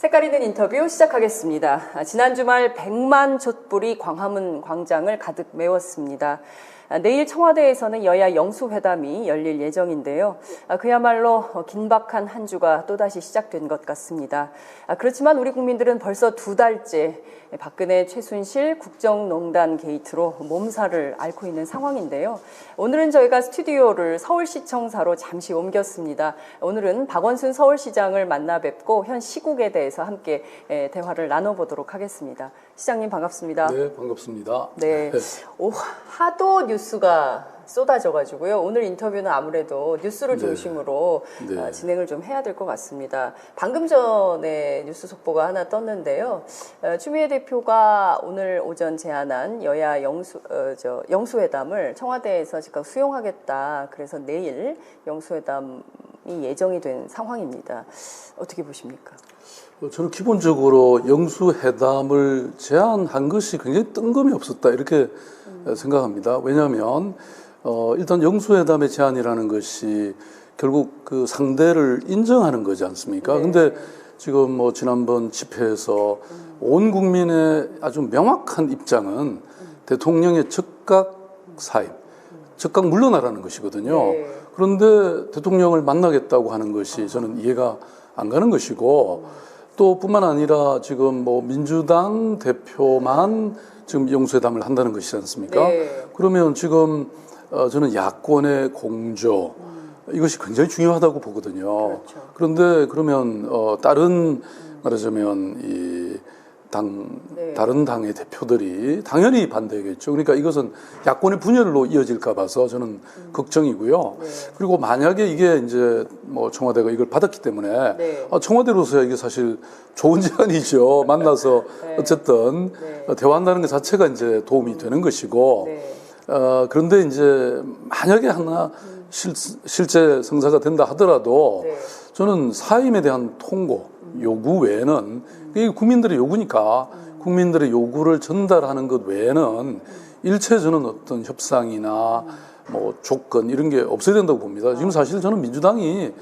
색깔 있는 인터뷰 시작하겠습니다. 지난 주말 100만 촛불이 광화문 광장을 가득 메웠습니다. 내일 청와대에서는 여야 영수회담이 열릴 예정인데요. 그야말로 긴박한 한 주가 또다시 시작된 것 같습니다. 그렇지만 우리 국민들은 벌써 2달째 박근혜 최순실 국정농단 게이트로 몸살을 앓고 있는 상황인데요. 오늘은 저희가 스튜디오를 서울시청사로 잠시 옮겼습니다. 오늘은 박원순 서울시장을 만나 뵙고 현 시국에 대해서 함께 대화를 나눠보도록 하겠습니다. 시장님 반갑습니다. 네, 반갑습니다. 네, 하도 뉴스가 쏟아져가지고요. 오늘 인터뷰는 아무래도 뉴스를 중심으로 진행을 좀 해야 될 것 같습니다. 방금 전에 뉴스 속보가 하나 떴는데요. 추미애 대표가 오늘 오전 제안한 여야 영수회담을 청와대에서 즉각 수용하겠다. 그래서 내일 영수회담이 예정이 된 상황입니다. 어떻게 보십니까? 저는 기본적으로 영수회담을 제안한 것이 굉장히 뜬금이 없었다 이렇게 생각합니다. 왜냐하면 일단 영수회담의 제안이라는 것이 결국 그 상대를 인정하는 거지 않습니까? 네. 근데 지금 뭐 지난번 집회에서 온 국민의 아주 명확한 입장은 대통령의 즉각 사임, 즉각 물러나라는 것이거든요. 네. 그런데 대통령을 만나겠다고 하는 것이 저는 이해가 안 가는 것이고 또 뿐만 아니라 지금 뭐 민주당 대표만 지금 영수회담을 한다는 것이지 않습니까? 네. 그러면 지금 저는 야권의 공조 이것이 굉장히 중요하다고 보거든요. 그렇죠. 그런데 그러면 다른 말하자면 다른 당의 대표들이 당연히 반대겠죠. 그러니까 이것은 야권의 분열로 이어질까 봐서 저는 걱정이고요. 네. 그리고 만약에 이게 이제 뭐 청와대가 이걸 받았기 때문에 청와대로서야 이게 사실 좋은 제안이죠. 만나서 어쨌든 대화한다는 것 자체가 이제 도움이 되는 것이고. 그런데 이제 만약에 하나 실제 성사가 된다 하더라도 저는 사임에 대한 통고 요구 외에는 이게 국민들의 요구니까 국민들의 요구를 전달하는 것 외에는 일체 저는 어떤 협상이나 뭐 조건 이런 게 없어야 된다고 봅니다. 지금 사실 저는 민주당이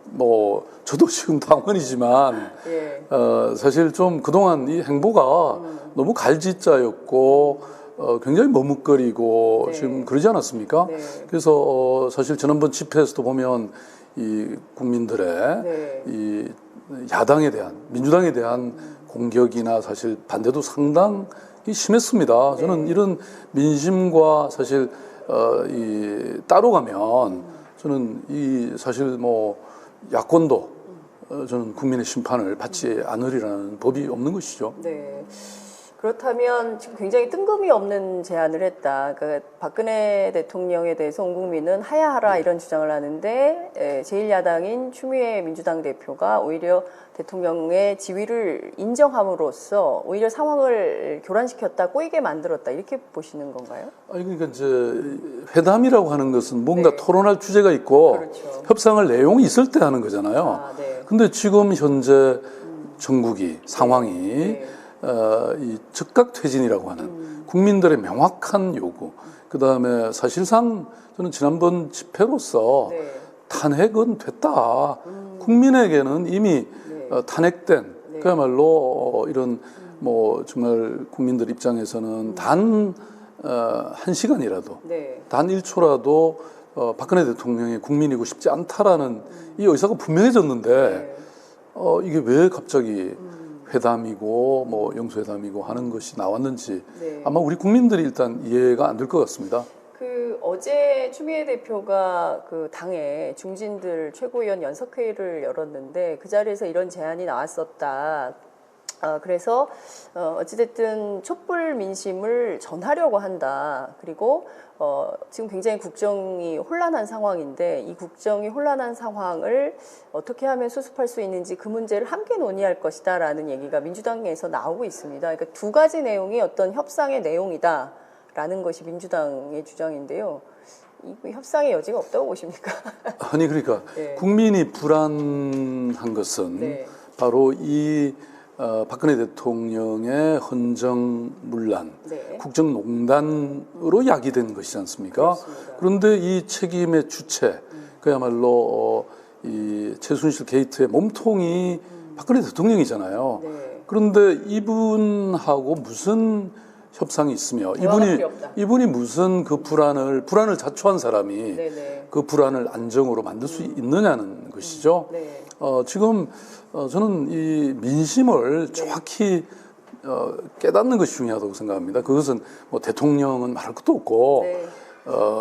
뭐 저도 지금 당원이지만 사실 좀 그동안 이 행보가 너무 갈짓자였고 굉장히 머뭇거리고 지금 그러지 않았습니까? 그래서 사실 지난번 집회에서도 보면 이 국민들의 이 야당에 대한 민주당에 대한 공격이나 사실 반대도 상당히 심했습니다. 저는 이런 민심과 사실 따로 가면 저는 이 사실 뭐 야권도 저는 국민의 심판을 받지 않으리라는 법이 없는 것이죠. 네. 그렇다면 지금 굉장히 뜬금이 없는 제안을 했다. 그러니까 박근혜 대통령에 대해서 온 국민은 하야하라 이런 주장을 하는데 제1야당인 추미애 민주당 대표가 오히려 대통령의 지위를 인정함으로써 오히려 상황을 교란시켰다, 꼬이게 만들었다 이렇게 보시는 건가요? 아니 그러니까 이제 회담이라고 하는 것은 뭔가 토론할 주제가 있고 협상할 내용이 있을 때 하는 거잖아요. 근데 지금 현재 전국이 상황이 이 즉각 퇴진이라고 하는 국민들의 명확한 요구, 그 다음에 사실상 저는 지난번 집회로서 탄핵은 됐다. 국민에게는 이미 탄핵된 그야말로 이런 뭐 정말 국민들 입장에서는 단 1시간이라도 단 1초라도 박근혜 대통령이 국민이고 싶지 않다라는 이 의사가 분명해졌는데 이게 왜 갑자기 회담이고 뭐 영수회담이고 하는 것이 나왔는지 아마 우리 국민들이 일단 이해가 안 될 것 같습니다. 어제 추미애 대표가 그 당의 중진들 최고위원 연석회의를 열었는데 그 자리에서 이런 제안이 나왔었다. 그래서 어찌됐든 촛불 민심을 전하려고 한다. 그리고 지금 굉장히 국정이 혼란한 상황인데 이 국정이 혼란한 상황을 어떻게 하면 수습할 수 있는지 그 문제를 함께 논의할 것이다라는 얘기가 민주당에서 나오고 있습니다. 그러니까 두 가지 내용이 어떤 협상의 내용이다라는 것이 민주당의 주장인데요. 이 협상의 여지가 없다고 보십니까? 아니 그러니까 국민이 불안한 것은 바로 이 박근혜 대통령의 헌정문란, 국정농단으로 야기된 것이지 않습니까? 그렇습니다. 그런데 이 책임의 주체, 그야말로 이 최순실 게이트의 몸통이 박근혜 대통령이잖아요. 네. 그런데 이분하고 무슨 협상이 있으며 이분이 무슨 그 불안을 자초한 사람이 네네. 그 불안을 안정으로 만들 수 있느냐는 것이죠. 네. 지금 저는 이 민심을 정확히 깨닫는 것이 중요하다고 생각합니다. 그것은 뭐 대통령은 말할 것도 없고 네.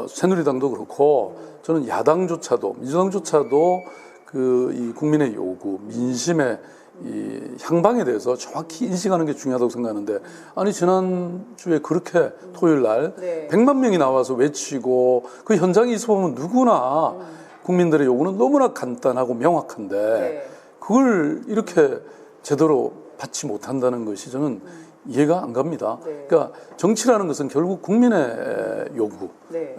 새누리당도 그렇고 저는 야당조차도 민주당조차도 그 이 국민의 요구, 민심의 이 향방에 대해서 정확히 인식하는 게 중요하다고 생각하는데 아니 지난주에 그렇게 토요일 날 100만 명이 나와서 외치고 그 현장에 있어보면 누구나 국민들의 요구는 너무나 간단하고 명확한데 그걸 이렇게 제대로 받지 못한다는 것이 저는 이해가 안 갑니다. 그러니까 정치라는 것은 결국 국민의 요구,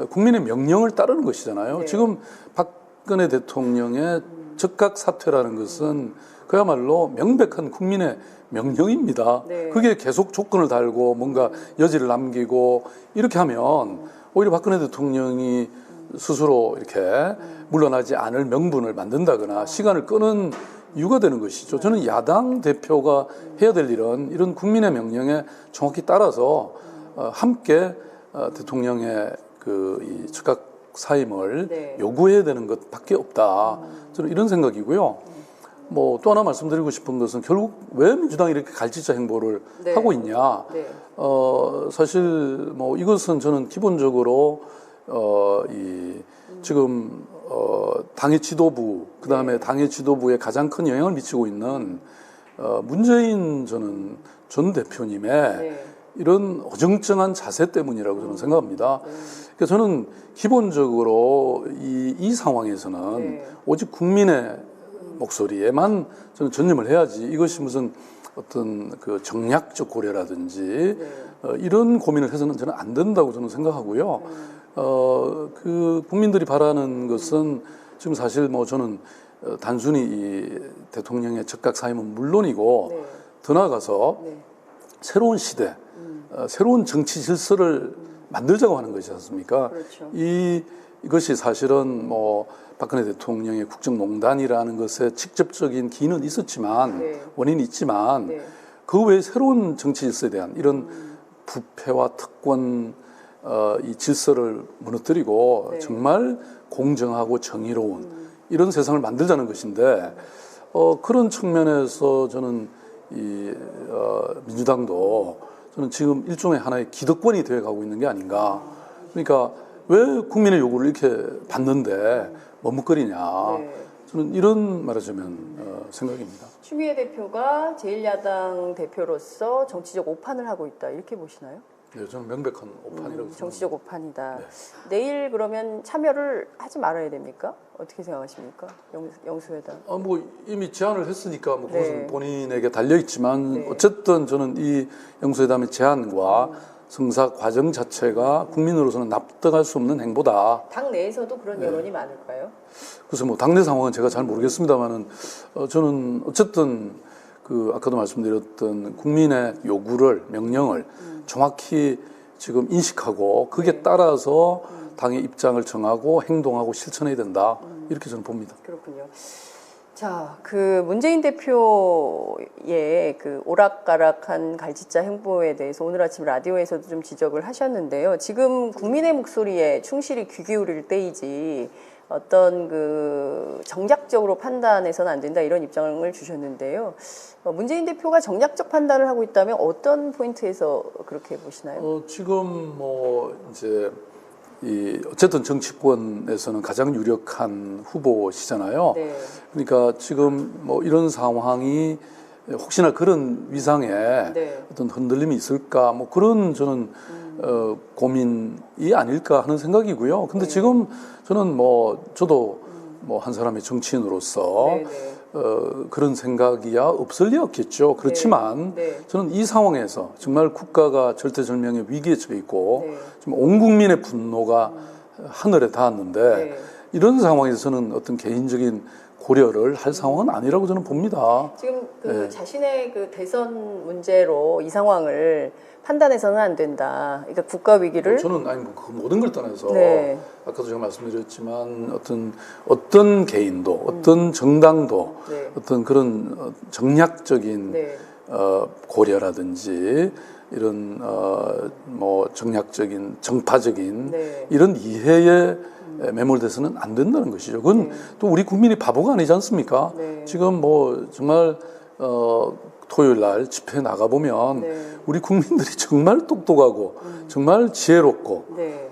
국민의 명령을 따르는 것이잖아요. 지금 박근혜 대통령의 즉각 사퇴라는 것은 그야말로 명백한 국민의 명령입니다. 그게 계속 조건을 달고 뭔가 여지를 남기고 이렇게 하면 오히려 박근혜 대통령이 스스로 이렇게 물러나지 않을 명분을 만든다거나 시간을 끄는 이유가 되는 것이죠. 저는 야당 대표가 해야 될 일은 이런 국민의 명령에 정확히 따라서 함께 대통령의 그 이 즉각 사임을 요구해야 되는 것밖에 없다. 저는 이런 생각이고요. 뭐 또 하나 말씀드리고 싶은 것은 결국 왜 민주당이 이렇게 갈짓자 행보를 하고 있냐. 사실 뭐 이것은 저는 기본적으로 지금 당의 지도부 그다음에 당의 지도부에 가장 큰 영향을 미치고 있는 문재인 저는 전 대표님의 이런 어정쩡한 자세 때문이라고 저는 생각합니다. 그러니까 저는 기본적으로 이 상황에서는 오직 국민의 목소리에만 저는 전념을 해야지 이것이 무슨 어떤 그 정략적 고려라든지 이런 고민을 해서는 저는 안 된다고 저는 생각하고요. 그 국민들이 바라는 것은 지금 사실 뭐 저는 단순히 이 대통령의 즉각 사임은 물론이고 더 나아가서 새로운 시대, 새로운 정치 질서를 만들자고 하는 것이지 않습니까? 그렇죠. 이것이 사실은 뭐 박근혜 대통령의 국정농단이라는 것에 직접적인 기인은 있었지만 원인이 있지만 그 외에 새로운 정치 질서에 대한 이런 부패와 특권 이 질서를 무너뜨리고 정말 공정하고 정의로운 이런 세상을 만들자는 것인데 그런 측면에서 저는 민주당도 저는 지금 일종의 하나의 기득권이 되어 가고 있는 게 아닌가. 그러니까 왜 국민의 요구를 이렇게 받는데 머뭇거리냐. 저는 이런 말하자면 생각입니다. 추미애 대표가 제1야당 대표로서 정치적 오판을 하고 있다 이렇게 보시나요? 네, 저는 명백한 오판이라고 생각합니다. 정치적 오판이다. 내일 그러면 참여를 하지 말아야 됩니까? 어떻게 생각하십니까? 영수회담. 뭐 이미 제안을 했으니까 뭐 그것은 본인에게 달려 있지만 어쨌든 저는 이 영수회담의 제안과 성사 과정 자체가 국민으로서는 납득할 수 없는 행보다. 당 내에서도 그런 여론이 많을까요? 그래서 뭐 당내 상황은 제가 잘 모르겠습니다만은 저는 어쨌든 그 아까도 말씀드렸던 국민의 요구를 명령을 정확히 지금 인식하고 그게 따라서 당의 입장을 정하고 행동하고 실천해야 된다 이렇게 저는 봅니다. 그렇군요. 자, 그 문재인 대표의 그 오락가락한 갈짓자 행보에 대해서 오늘 아침 라디오에서도 좀 지적을 하셨는데요. 지금 국민의 목소리에 충실히 귀 기울일 때이지 어떤 그 정략적으로 판단해서는 안 된다 이런 입장을 주셨는데요. 문재인 대표가 정략적 판단을 하고 있다면 어떤 포인트에서 그렇게 보시나요? 지금 뭐 이제 어쨌든 정치권에서는 가장 유력한 후보시잖아요. 그러니까 지금 뭐 이런 상황이 혹시나 그런 위상에 어떤 흔들림이 있을까 뭐 그런 저는 고민이 아닐까 하는 생각이고요. 근데 지금 저는 뭐 저도 뭐 한 사람의 정치인으로서 그런 생각이야 없을 리 없겠죠. 그렇지만 저는 이 상황에서 정말 국가가 절대절명의 위기에 처해 있고 지금 온 국민의 분노가 하늘에 닿았는데 이런 상황에서는 어떤 개인적인 고려를 할 상황은 아니라고 저는 봅니다. 지금 그 자신의 그 대선 문제로 이 상황을 판단해서는 안 된다. 그러니까 국가 위기를 저는 아니 뭐 그 모든 걸 떠나서 네. 아까도 제가 말씀드렸지만 어떤 개인도 어떤 정당도 네. 어떤 그런 정략적인 네. 고려라든지 이런 뭐 정략적인 정파적인 네. 이런 이해에 매몰돼서는 안 된다는 것이죠. 그건 또 우리 국민이 바보가 아니지 않습니까? 네. 지금 뭐 정말 토요일 날 집회에 나가 보면 네. 우리 국민들이 정말 똑똑하고 정말 지혜롭고 네.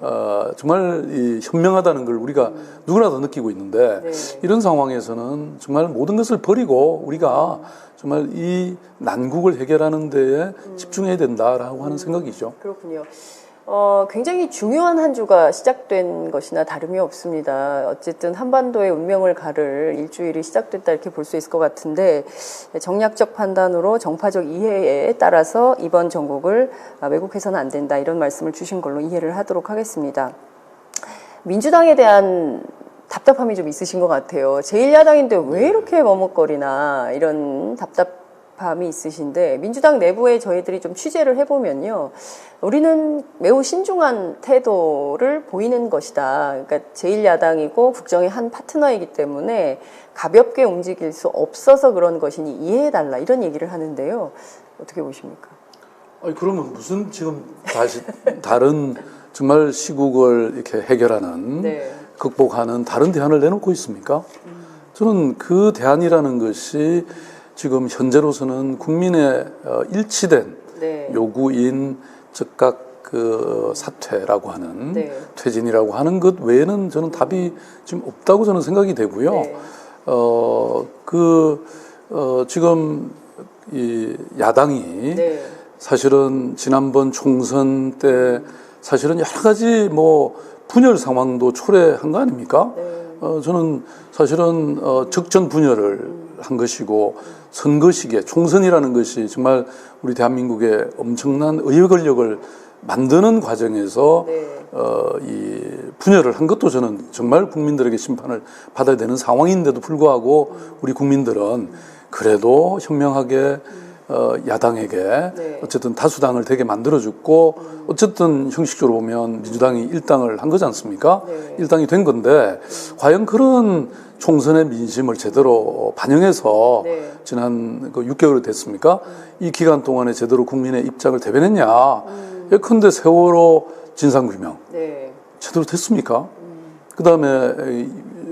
정말 현명하다는 걸 우리가 누구나 다 느끼고 있는데 네. 이런 상황에서는 정말 모든 것을 버리고 우리가 정말 이 난국을 해결하는 데에 집중해야 된다라고 하는 생각이죠. 그렇군요. 굉장히 중요한 한 주가 시작된 것이나 다름이 없습니다. 어쨌든 한반도의 운명을 가를 일주일이 시작됐다 이렇게 볼 수 있을 것 같은데 정략적 판단으로 정파적 이해에 따라서 이번 정국을 왜곡해서는 안 된다 이런 말씀을 주신 걸로 이해를 하도록 하겠습니다. 민주당에 대한 답답함이 좀 있으신 것 같아요. 제1야당인데 왜 이렇게 머뭇거리나 이런 답답함이 있으신데 민주당 내부에 저희들이 좀 취재를 해보면요. 우리는 매우 신중한 태도를 보이는 것이다. 그러니까 제1야당이고 국정의 한 파트너이기 때문에 가볍게 움직일 수 없어서 그런 것이니 이해해달라 이런 얘기를 하는데요. 어떻게 보십니까? 아니 그러면 무슨 지금 다시 다른 정말 시국을 이렇게 해결하는 네. 극복하는 다른 대안을 내놓고 있습니까? 저는 그 대안이라는 것이 지금 현재로서는 국민의 일치된 네. 요구인 즉각 그 사퇴라고 하는 네. 퇴진이라고 하는 것 외에는 저는 답이 지금 없다고 저는 생각이 되고요. 네. 지금 이 야당이 네. 사실은 지난번 총선 때 사실은 여러 가지 뭐 분열 상황도 초래한 거 아닙니까? 네. 저는 사실은 적전 분열을 한 것이고 선거 시기에 총선이라는 것이 정말 우리 대한민국의 엄청난 의회 권력을 만드는 과정에서 네. 이 분열을 한 것도 저는 정말 국민들에게 심판을 받아야 되는 상황인데도 불구하고 우리 국민들은 그래도 현명하게 야당에게 네. 어쨌든 다수당을 되게 만들어줬고 어쨌든 형식적으로 보면 민주당이 일당을 한 거지 않습니까? 네. 일당이 된 건데 과연 그런 총선의 민심을 제대로 반영해서 네. 지난 그 6개월이 됐습니까? 이 기간 동안에 제대로 국민의 입장을 대변했냐? 예컨대 세월호 진상규명 네. 제대로 됐습니까? 그다음에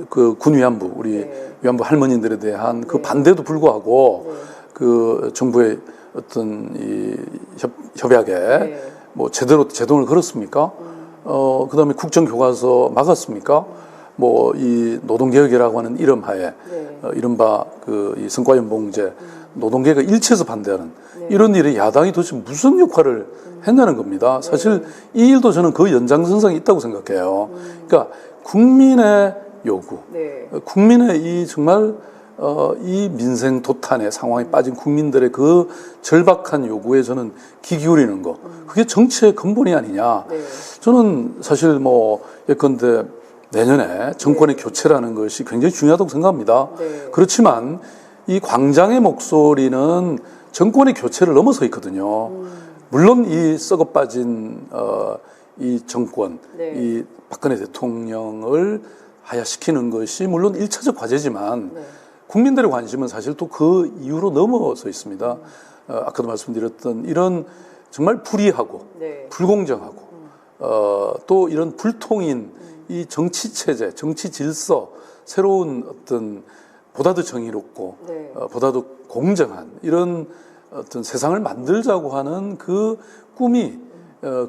그 군 위안부 우리 네. 위안부 할머니들에 대한 그 네. 반대도 불구하고 네. 그 정부의 어떤 이 협약에 네. 뭐 제대로 제동을 걸었습니까? 그다음에 국정교과서 막았습니까? 뭐 이 노동개혁이라고 하는 이름 하에 네. 이른바 그 이 성과연봉제 노동계가 일치해서 반대하는 네. 이런 일에 야당이 도대체 무슨 역할을 했냐는 겁니다. 사실 이 일도 저는 그 연장선상에 있다고 생각해요. 그러니까 국민의 요구, 네. 국민의 이 정말 이 민생 도탄의 상황에 빠진 국민들의 그 절박한 요구에 저는 귀 기울이는 거, 그게 정치의 근본이 아니냐. 네. 저는 사실 뭐 예컨대 내년에 정권의 교체라는 것이 굉장히 중요하다고 생각합니다. 네. 그렇지만 이 광장의 목소리는 정권의 교체를 넘어서 있거든요. 물론 이 썩어 빠진 이 정권, 네. 이 박근혜 대통령을 하야시키는 것이 물론 1차적 과제지만 네. 국민들의 관심은 사실 또 그 이후로 넘어서 있습니다. 아까도 말씀드렸던 이런 정말 불의하고 네. 불공정하고 또 이런 불통인 이 정치 체제, 정치 질서, 새로운 어떤 보다 더 정의롭고 네. 보다 더 공정한 이런 어떤 세상을 만들자고 하는 그 꿈이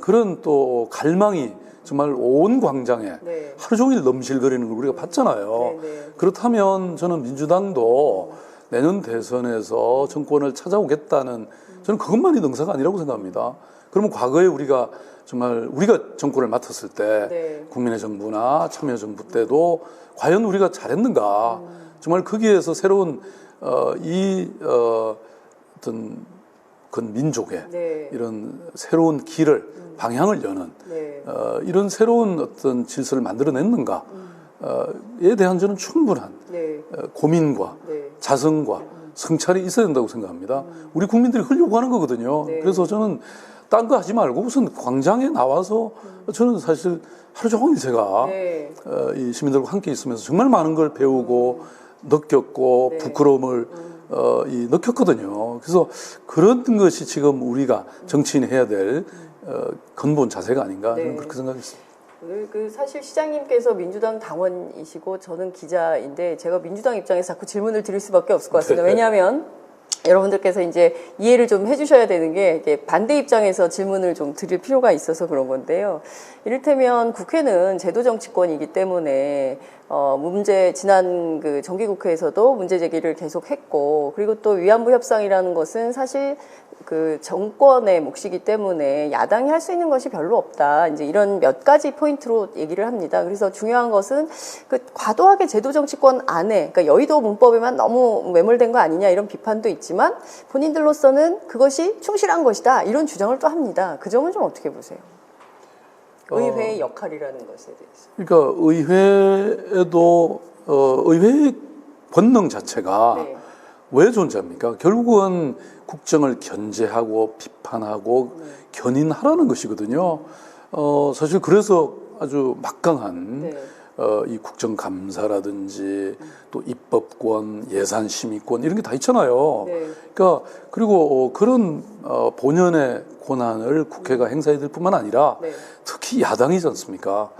그런 또 갈망이 정말 온 광장에 네. 하루 종일 넘실거리는 걸 우리가 봤잖아요. 네, 네. 그렇다면 저는 민주당도 내년 대선에서 정권을 찾아오겠다는 저는 그것만이 능사가 아니라고 생각합니다. 그러면 과거에 우리가 정말 우리가 정권을 맡았을 때 네. 국민의 정부나 참여정부 때도 과연 우리가 잘했는가? 정말 거기에서 새로운 어떤 그 민족의 네. 이런 새로운 길을 방향을 여는 네. 이런 새로운 어떤 질서를 만들어냈는가에 대한 저는 충분한 고민과 자성과 성찰이 있어야 된다고 생각합니다. 우리 국민들이 하려고 하는 거거든요. 그래서 저는 딴 거 하지 말고 우선 광장에 나와서 저는 사실 하루 종일 제가 이 시민들과 함께 있으면서 정말 많은 걸 배우고 느꼈고 부끄러움을 느꼈거든요. 그래서 그런 것이 지금 우리가 정치인이 해야 될 근본 자세가 아닌가 저는 그렇게 생각했습니다. 사실 시장님께서 민주당 당원이시고 저는 기자인데 제가 민주당 입장에서 자꾸 질문을 드릴 수밖에 없을 것 같습니다. 왜냐하면 여러분들께서 이제 이해를 좀 해주셔야 되는 게 이게 반대 입장에서 질문을 좀 드릴 필요가 있어서 그런 건데요. 이를테면 국회는 제도 정치권이기 때문에 지난 그 정기국회에서도 문제 제기를 계속했고, 그리고 또 위안부 협상이라는 것은 사실 그 정권의 몫이기 때문에 야당이 할 수 있는 것이 별로 없다. 이제 이런 몇 가지 포인트로 얘기를 합니다. 그래서 중요한 것은 그 과도하게 제도 정치권 안에, 그러니까 여의도 문법에만 너무 매몰된 거 아니냐 이런 비판도 있지만 본인들로서는 그것이 충실한 것이다. 이런 주장을 또 합니다. 그 점은 좀 어떻게 보세요? 의회의 역할이라는 것에 대해서. 그러니까 의회에도 의회의 권능 자체가 왜 존재합니까? 결국은 국정을 견제하고 비판하고 견인하라는 것이거든요. 사실 그래서 아주 막강한 이 국정감사라든지 또 입법권, 예산심의권 이런 게 다 있잖아요. 그러니까 그리고 그런 본연의 권한을 국회가 행사해야 될 뿐만 아니라 특히 야당이지 않습니까?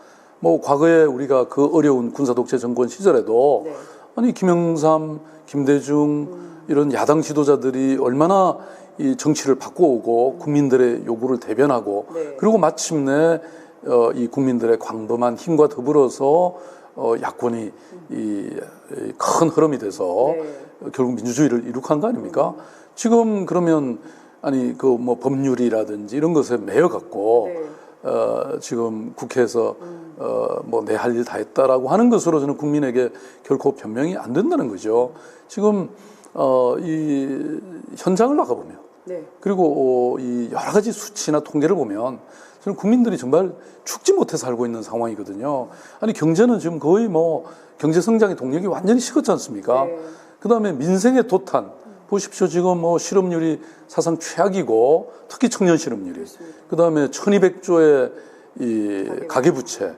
뭐 과거에 우리가 그 어려운 군사독재 정권 시절에도 아니 김영삼, 김대중 이런 야당 지도자들이 얼마나 이 정치를 바꿔오고 국민들의 요구를 대변하고 그리고 마침내 이 국민들의 광범한 힘과 더불어서 야권이 이 큰 흐름이 돼서 결국 민주주의를 이룩한 거 아닙니까? 지금 그러면 아니 그 뭐 법률이라든지 이런 것에 매여 갖고 지금 국회에서 뭐 내 할 일 다 했다라고 하는 것으로 저는 국민에게 결코 변명이 안 된다는 거죠. 지금 이 현장을 나가보면 그리고 이 여러 가지 수치나 통계를 보면 저는 국민들이 정말 죽지 못해 살고 있는 상황이거든요. 아니 경제는 지금 거의 뭐 경제 성장의 동력이 완전히 식었지 않습니까? 그다음에 민생의 도탄 보십시오. 지금 뭐 실업률이 사상 최악이고 특히 청년 실업률이. 그다음에 1200조의 이 가계부채.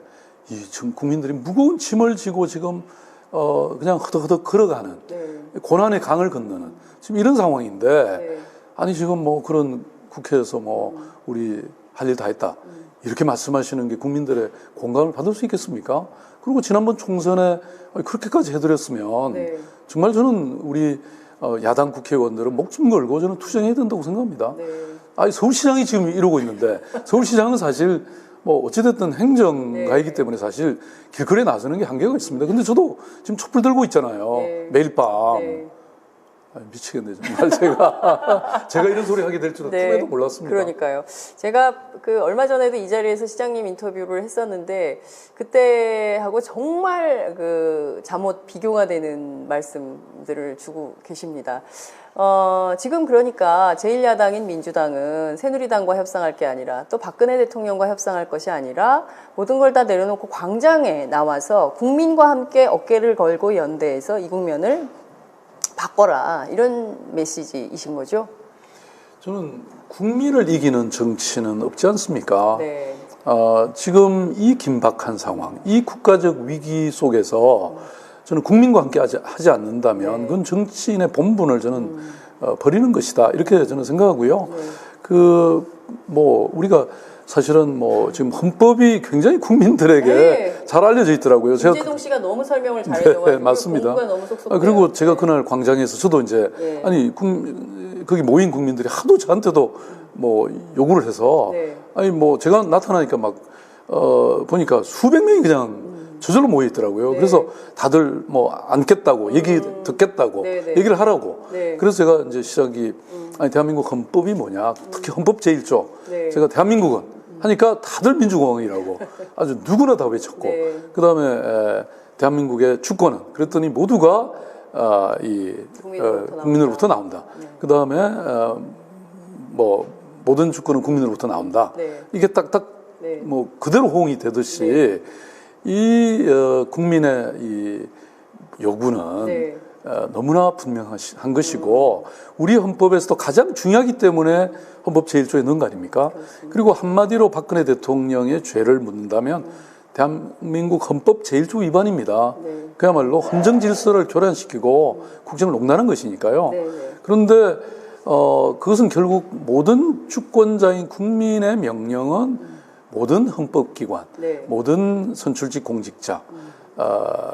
이 지금 국민들이 무거운 짐을 지고 지금 그냥 허덕허덕 걸어가는 고난의 강을 건너는 지금 이런 상황인데 아니 지금 뭐 그런 국회에서 뭐 우리 할 일 다 했다 이렇게 말씀하시는 게 국민들의 공감을 받을 수 있겠습니까? 그리고 지난번 총선에 그렇게까지 해드렸으면 정말 저는 우리 야당 국회의원들은 목숨 걸고 저는 투쟁해야 된다고 생각합니다. 아니 서울시장이 지금 이러고 있는데 서울시장은 사실 뭐 어찌됐든 행정가이기 때문에 사실 길거리에 나서는 게 한계가 있습니다. 근데 저도 지금 촛불 들고 있잖아요. 매일 밤. 미치겠네 정말 제가 이런 소리 하게 될 줄은 꿈에도 몰랐습니다. 그러니까요. 제가 그 얼마 전에도 이 자리에서 시장님 인터뷰를 했었는데 그때하고 정말 그 잠옷 비교가 되는 말씀들을 주고 계십니다. 지금 그러니까 제1야당인 민주당은 새누리당과 협상할 게 아니라 또 박근혜 대통령과 협상할 것이 아니라 모든 걸 다 내려놓고 광장에 나와서 국민과 함께 어깨를 걸고 연대해서 이 국면을 바꿔라 이런 메시지이신 거죠? 저는 국민을 이기는 정치는 없지 않습니까? 지금 이 긴박한 상황, 이 국가적 위기 속에서 저는 국민과 함께 하지 않는다면 그건 정치인의 본분을 저는 버리는 것이다 이렇게 저는 생각하고요. 뭐 우리가 사실은 뭐 지금 헌법이 굉장히 국민들에게 잘 알려져 있더라고요. 김재동 씨가 너무 설명을 잘해줘가지고 맞습니다. 공부가 너무 쏙쏙해요. 그리고 제가 그날 광장에서 저도 이제 아니 거기 모인 국민들이 하도 저한테도 뭐 요구를 해서 아니 뭐 제가 나타나니까 막 보니까 수백 명이 그냥 저절로 모여 있더라고요. 그래서 다들 뭐 앉겠다고 얘기 듣겠다고 얘기를 하라고. 그래서 제가 이제 시작이 아니 대한민국 헌법이 뭐냐, 특히 헌법 제1조 제가 대한민국은 하니까 다들 민주공화국이라고 아주 누구나 다 외쳤고 그다음에 대한민국의 주권은 그랬더니 모두가 국민으로부터 나온다. 그다음에 뭐 모든 주권은 국민으로부터 나온다. 이게 딱딱 뭐 그대로 호응이 되듯이 이 국민의 이 요구는 네. 너무나 분명한 것이고 우리 헌법에서도 가장 중요하기 때문에 헌법 제1조에 넣은 거 아닙니까? 그렇습니다. 그리고 한마디로 박근혜 대통령의 죄를 묻는다면 대한민국 헌법 제1조 위반입니다. 네. 그야말로 헌정 질서를 교란시키고 국정을 농단한 것이니까요. 네. 그런데 그것은 결국 모든 주권자인 국민의 명령은 모든 헌법기관, 네. 모든 선출직 공직자,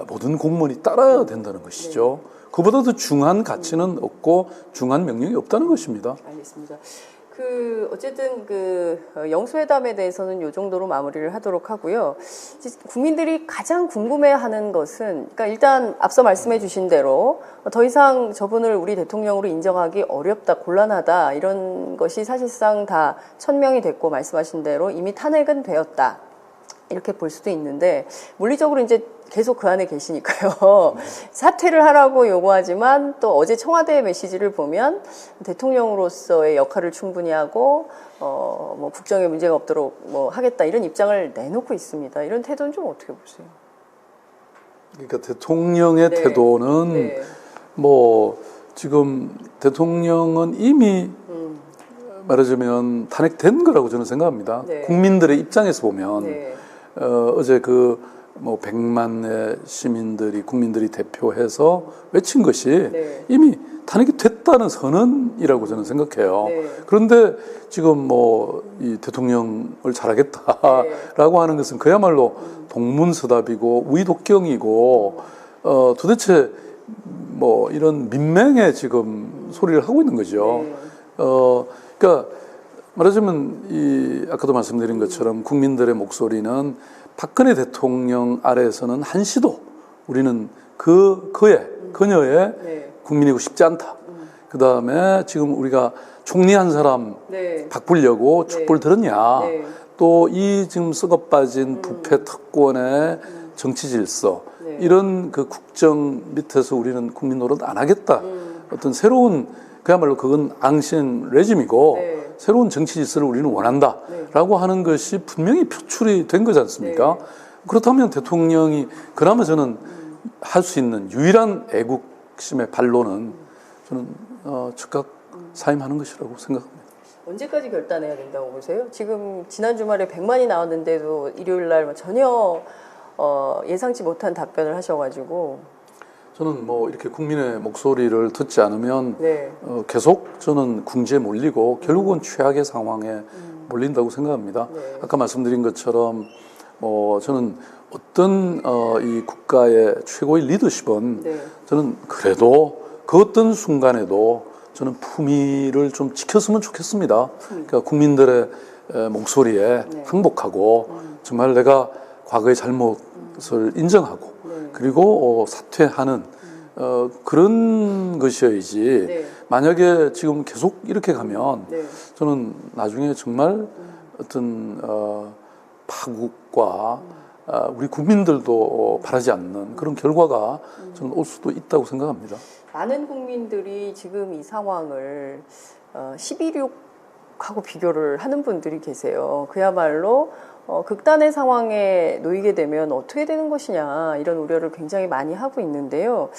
모든 공무원이 따라야 된다는 것이죠. 그보다 더 중한 가치는 없고 중한 명령이 없다는 것입니다. 알겠습니다. 어쨌든 영수회담에 대해서는 이 정도로 마무리를 하도록 하고요. 국민들이 가장 궁금해하는 것은, 그러니까 일단 앞서 말씀해 주신 대로 더 이상 저분을 우리 대통령으로 인정하기 어렵다, 곤란하다, 이런 것이 사실상 다 천명이 됐고 말씀하신 대로 이미 탄핵은 되었다. 이렇게 볼 수도 있는데, 물리적으로 이제 계속 그 안에 계시니까요. 사퇴를 하라고 요구하지만 또 어제 청와대의 메시지를 보면 대통령으로서의 역할을 충분히 하고, 국정에 문제가 없도록 하겠다, 이런 입장을 내놓고 있습니다. 이런 태도는 좀 어떻게 보세요? 그러니까 대통령의 네. 태도는 네. 지금 대통령은 이미 말하자면 탄핵된 거라고 저는 생각합니다. 네. 국민들의 입장에서 보면 네. 어제 100만의 시민들이 국민들이 대표해서 외친 것이 네. 이미 탄핵이 됐다는 선언이라고 저는 생각해요. 네. 그런데 지금 이 대통령을 잘하겠다라고 하는 것은 그야말로 동문서답이고 우이독경이고 도대체 이런 민맹의 지금 소리를 하고 있는 거죠. 네. 그러니까 말하자면 아까도 말씀드린 것처럼 국민들의 목소리는 박근혜 대통령 아래에서는 한시도 우리는 그녀의 네. 국민이고 싶지 않다. 그 다음에 지금 우리가 총리 한 사람 네. 바꾸려고 촛불 들었냐. 네. 또 이 지금 썩어빠진 부패 특권의 정치 질서, 네. 이런 국정 밑에서 우리는 국민 노릇 안 하겠다. 어떤 새로운, 그야말로 그건 앙신 레짐이고 네. 새로운 정치 질서를 우리는 원한다라고 하는 것이 분명히 표출이 된 거지 않습니까? 네. 그렇다면 대통령이 그나마 저는 할 수 있는 유일한 애국심의 반론은 저는 즉각 사임하는 것이라고 생각합니다. 언제까지 결단해야 된다고 보세요? 지금 지난 주말에 100만이 나왔는데도 일요일 날 전혀 예상치 못한 답변을 하셔가지고, 저는 이렇게 국민의 목소리를 듣지 않으면 네. 계속 저는 궁지에 몰리고 결국은 최악의 상황에 몰린다고 생각합니다. 네. 아까 말씀드린 것처럼 저는 어떤 이 국가의 최고의 리더십은 네. 저는 그래도 그 어떤 순간에도 저는 품위를 좀 지켰으면 좋겠습니다. 그러니까 국민들의 목소리에 네. 항복하고 정말 내가 과거의 잘못을 인정하고 그리고 사퇴하는 그런 것이어야지. 네. 만약에 지금 계속 이렇게 가면 네. 저는 나중에 정말 어떤 파국과 우리 국민들도 바라지 않는 그런 결과가 저는 올 수도 있다고 생각합니다. 많은 국민들이 지금 이 상황을 12.6하고 비교를 하는 분들이 계세요. 그야말로 극단의 상황에 놓이게 되면 어떻게 되는 것이냐, 이런 우려를 굉장히 많이 하고 있는데요.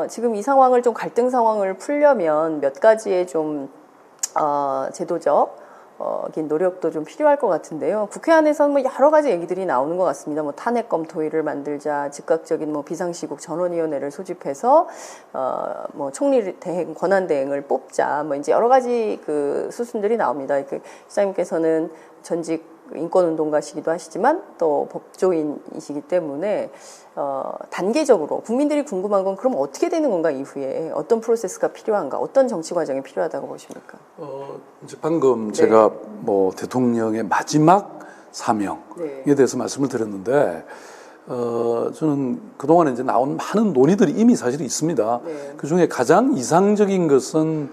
지금 이 상황을 좀 갈등 상황을 풀려면 몇 가지의 좀 제도적 노력도 좀 필요할 것 같은데요. 국회 안에서는 여러 가지 얘기들이 나오는 것 같습니다. 탄핵 검토위를 만들자, 즉각적인 비상시국 전원위원회를 소집해서 총리 대행, 권한 대행을 뽑자, 이제 여러 가지 수순들이 나옵니다. 시장님께서는 전직 인권운동가시기도 하시지만 또 법조인이시기 때문에 단계적으로 국민들이 궁금한 건 그럼 어떻게 되는 건가, 이후에 어떤 프로세스가 필요한가, 어떤 정치 과정이 필요하다고 보십니까? 이제 방금 제가 대통령의 마지막 사명에 대해서 말씀을 드렸는데 저는 그동안에 이제 나온 많은 논의들이 이미 사실 있습니다. 네. 그 중에 가장 이상적인 것은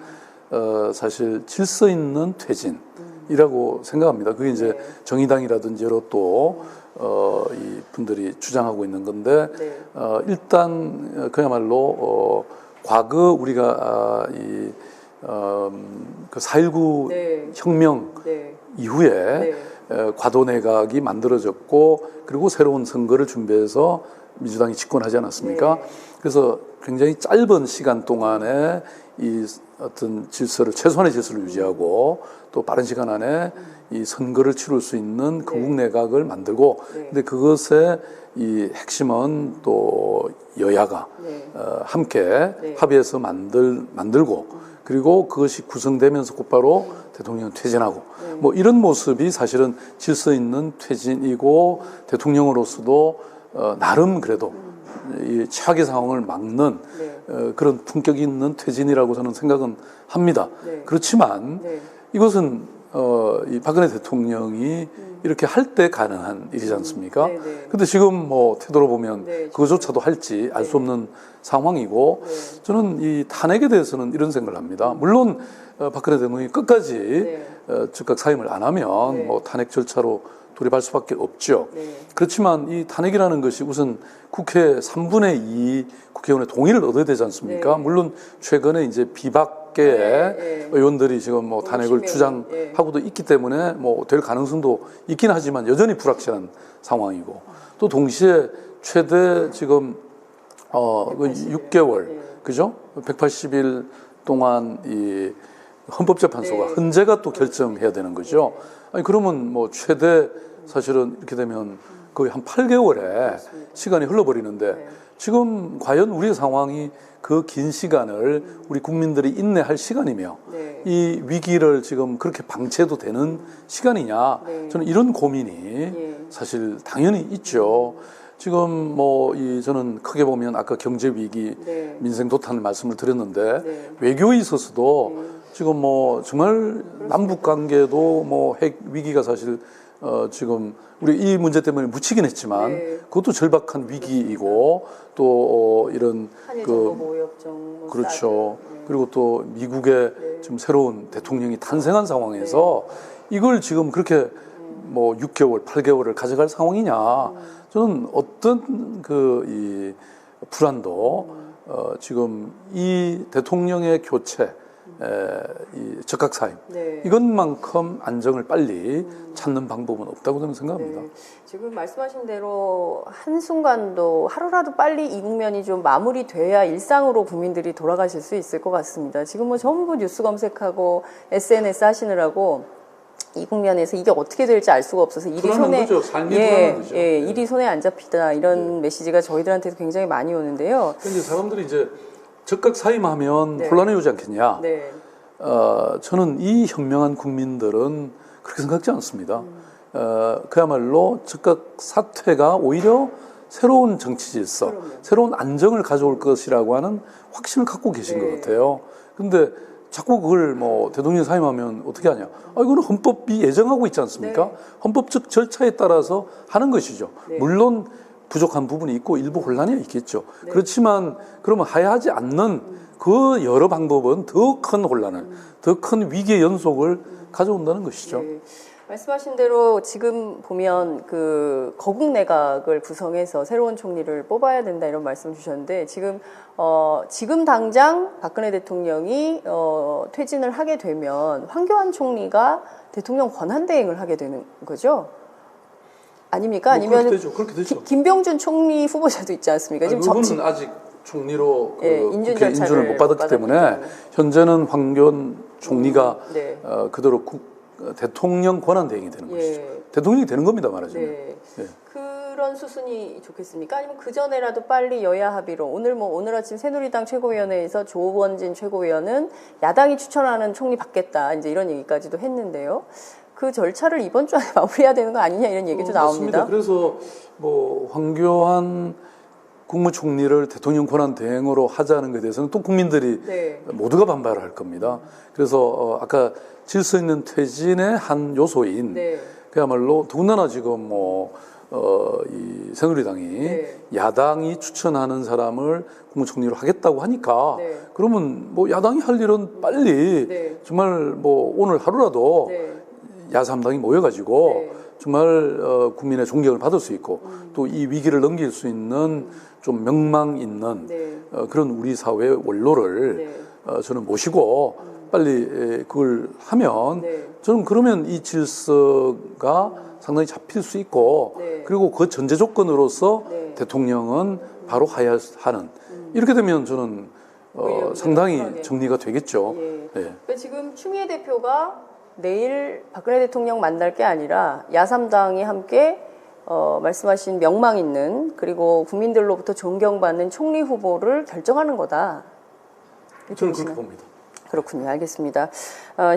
사실 질서 있는 퇴진이라고 생각합니다. 그게 이제 정의당이라든지 여러 또 이 분들이 주장하고 있는 건데 일단 그야말로 과거 우리가 그 4.19 혁명 이후에 과도 내각이 만들어졌고 그리고 새로운 선거를 준비해서 민주당이 집권하지 않았습니까? 네. 그래서 굉장히 짧은 시간 동안에 이 어떤 질서를 최소한의 질서를 유지하고 또 빠른 시간 안에 이 선거를 치룰 수 있는 거국 내각을 만들고 근데 그것의 이 핵심은 또 여야가 함께 합의해서 만들고 그리고 그것이 구성되면서 곧바로 대통령은 퇴진하고 뭐 이런 모습이 사실은 질서 있는 퇴진이고 대통령으로서도 나름 그래도 이 최악의 상황을 막는 그런 품격 있는 퇴진이라고 저는 생각은 합니다. 그렇지만 이것은 이 박근혜 대통령이 이렇게 할 때 가능한 일이지 않습니까? 근데 지금 뭐 태도로 보면 그거조차도 할지 알 수 없는 상황이고 저는 이 탄핵에 대해서는 이런 생각을 합니다. 물론 박근혜 대통령이 끝까지 즉각 사임을 안 하면 뭐 탄핵 절차로 돌입할 수밖에 없죠. 그렇지만 이 탄핵이라는 것이 우선 국회 3분의 2 국회의원의 동의를 얻어야 되지 않습니까? 물론 최근에 이제 비박계의 의원들이 지금 뭐 탄핵을 주장하고도 있기 때문에 뭐 될 가능성도 있긴 하지만 여전히 불확실한 상황이고 또 동시에 최대 지금 6개월 그죠? 180일 동안 이 헌법재판소가 헌재가 또 결정해야 되는 거죠. 아니 그러면 뭐 최대 사실은 이렇게 되면 거의 한 8개월의 시간이 흘러버리는데 지금 과연 우리의 상황이 그 긴 시간을 우리 국민들이 인내할 시간이며 이 위기를 지금 그렇게 방치해도 되는 시간이냐 저는 이런 고민이 사실 당연히 있죠. 지금 뭐 저는 크게 보면 아까 경제 위기, 민생 도탄 말씀을 드렸는데 외교에 있어서도 지금 뭐 정말 남북 관계도 뭐 핵 위기가 사실 지금 우리 이 문제 때문에 묻히긴 했지만 그것도 절박한 위기이고 또 이런 그렇죠. 그리고 또 미국의 지금 새로운 대통령이 탄생한 상황에서 이걸 지금 그렇게 뭐 6개월, 8개월을 가져갈 상황이냐? 저는 어떤 이 불안도 지금 이 대통령의 교체, 이 적각 사임 이것만큼 안정을 빨리 찾는 방법은 없다고 저는 생각합니다. 지금 말씀하신 대로 한순간도 하루라도 빨리 이 국면이 좀 마무리돼야 일상으로 국민들이 돌아가실 수 있을 것 같습니다. 지금 뭐 전부 뉴스 검색하고 SNS 하시느라고 이 국면에서 이게 어떻게 될지 알 수가 없어서 일이 손에 일이 손에 안 잡히다 이런 메시지가 저희들한테도 굉장히 많이 오는데요. 근데 사람들이 이제 적각 사임하면 혼란이 오지 않겠냐? 저는 이 현명한 국민들은 그렇게 생각지 않습니다. 그야말로 적각 사퇴가 오히려 새로운 정치 질서, 새로운 안정을 가져올 것이라고 하는 확신을 갖고 계신 것 같아요. 근데 자꾸 그걸 뭐 대통령 사임하면 어떻게 하냐? 이거는 헌법이 예정하고 있지 않습니까? 헌법적 절차에 따라서 하는 것이죠. 물론 부족한 부분이 있고 일부 혼란이 있겠죠. 그렇지만 그러면 하야하지 않는 그 여러 방법은 더 큰 혼란을, 더 큰 위기의 연속을 가져온다는 것이죠. 말씀하신 대로 지금 보면 그 거국 내각을 구성해서 새로운 총리를 뽑아야 된다 이런 말씀 주셨는데 지금 당장 박근혜 대통령이 퇴진을 하게 되면 황교안 총리가 대통령 권한대행을 하게 되는 거죠? 아닙니까? 아니면 그렇게 되죠. 김병준 총리 후보자도 있지 않습니까? 지금 그분은 아직 총리로 인준을 못 받았기 때문에 현재는 황교안 총리가 그대로 대통령 권한대행이 되는 것이죠. 대통령이 되는 겁니다, 말하자면. 그런 수순이 좋겠습니까? 아니면 그 전에라도 빨리 여야 합의로 오늘 아침 새누리당 최고위원회에서 조원진 최고위원은 야당이 추천하는 총리 받겠다 이제 이런 얘기까지도 했는데요. 그 절차를 이번 주 안에 마무리해야 되는 거 아니냐 이런 얘기도 나옵니다. 맞습니다. 그래서 뭐 황교안 국무총리를 대통령 권한 대행으로 하자는 것에 대해서는 또 국민들이 모두가 반발을 할 겁니다. 그래서 아까 질서 있는 퇴진의 한 요소인 그야말로 더군다나 지금 이 새누리당이 야당이 추천하는 사람을 국무총리로 하겠다고 하니까 그러면 뭐 야당이 할 일은 빨리 정말 뭐 오늘 하루라도 야3당이 모여가지고 정말 국민의 존경을 받을 수 있고 또 이 위기를 넘길 수 있는 좀 명망 있는 그런 우리 사회의 원로를 저는 모시고 빨리 그걸 하면 네. 저는 그러면 이 질서가 상당히 잡힐 수 있고 네. 그리고 그 전제 조건으로서 네. 대통령은 바로 하야하는 이렇게 되면 저는 상당히 편하게. 정리가 되겠죠. 예. 예. 그러니까 지금 추미애 대표가 내일 박근혜 대통령 만날 게 아니라 야3당이 함께 말씀하신 명망 있는 그리고 국민들로부터 존경받는 총리 후보를 결정하는 거다. 저는 그렇게 봅니다. 그렇군요. 알겠습니다.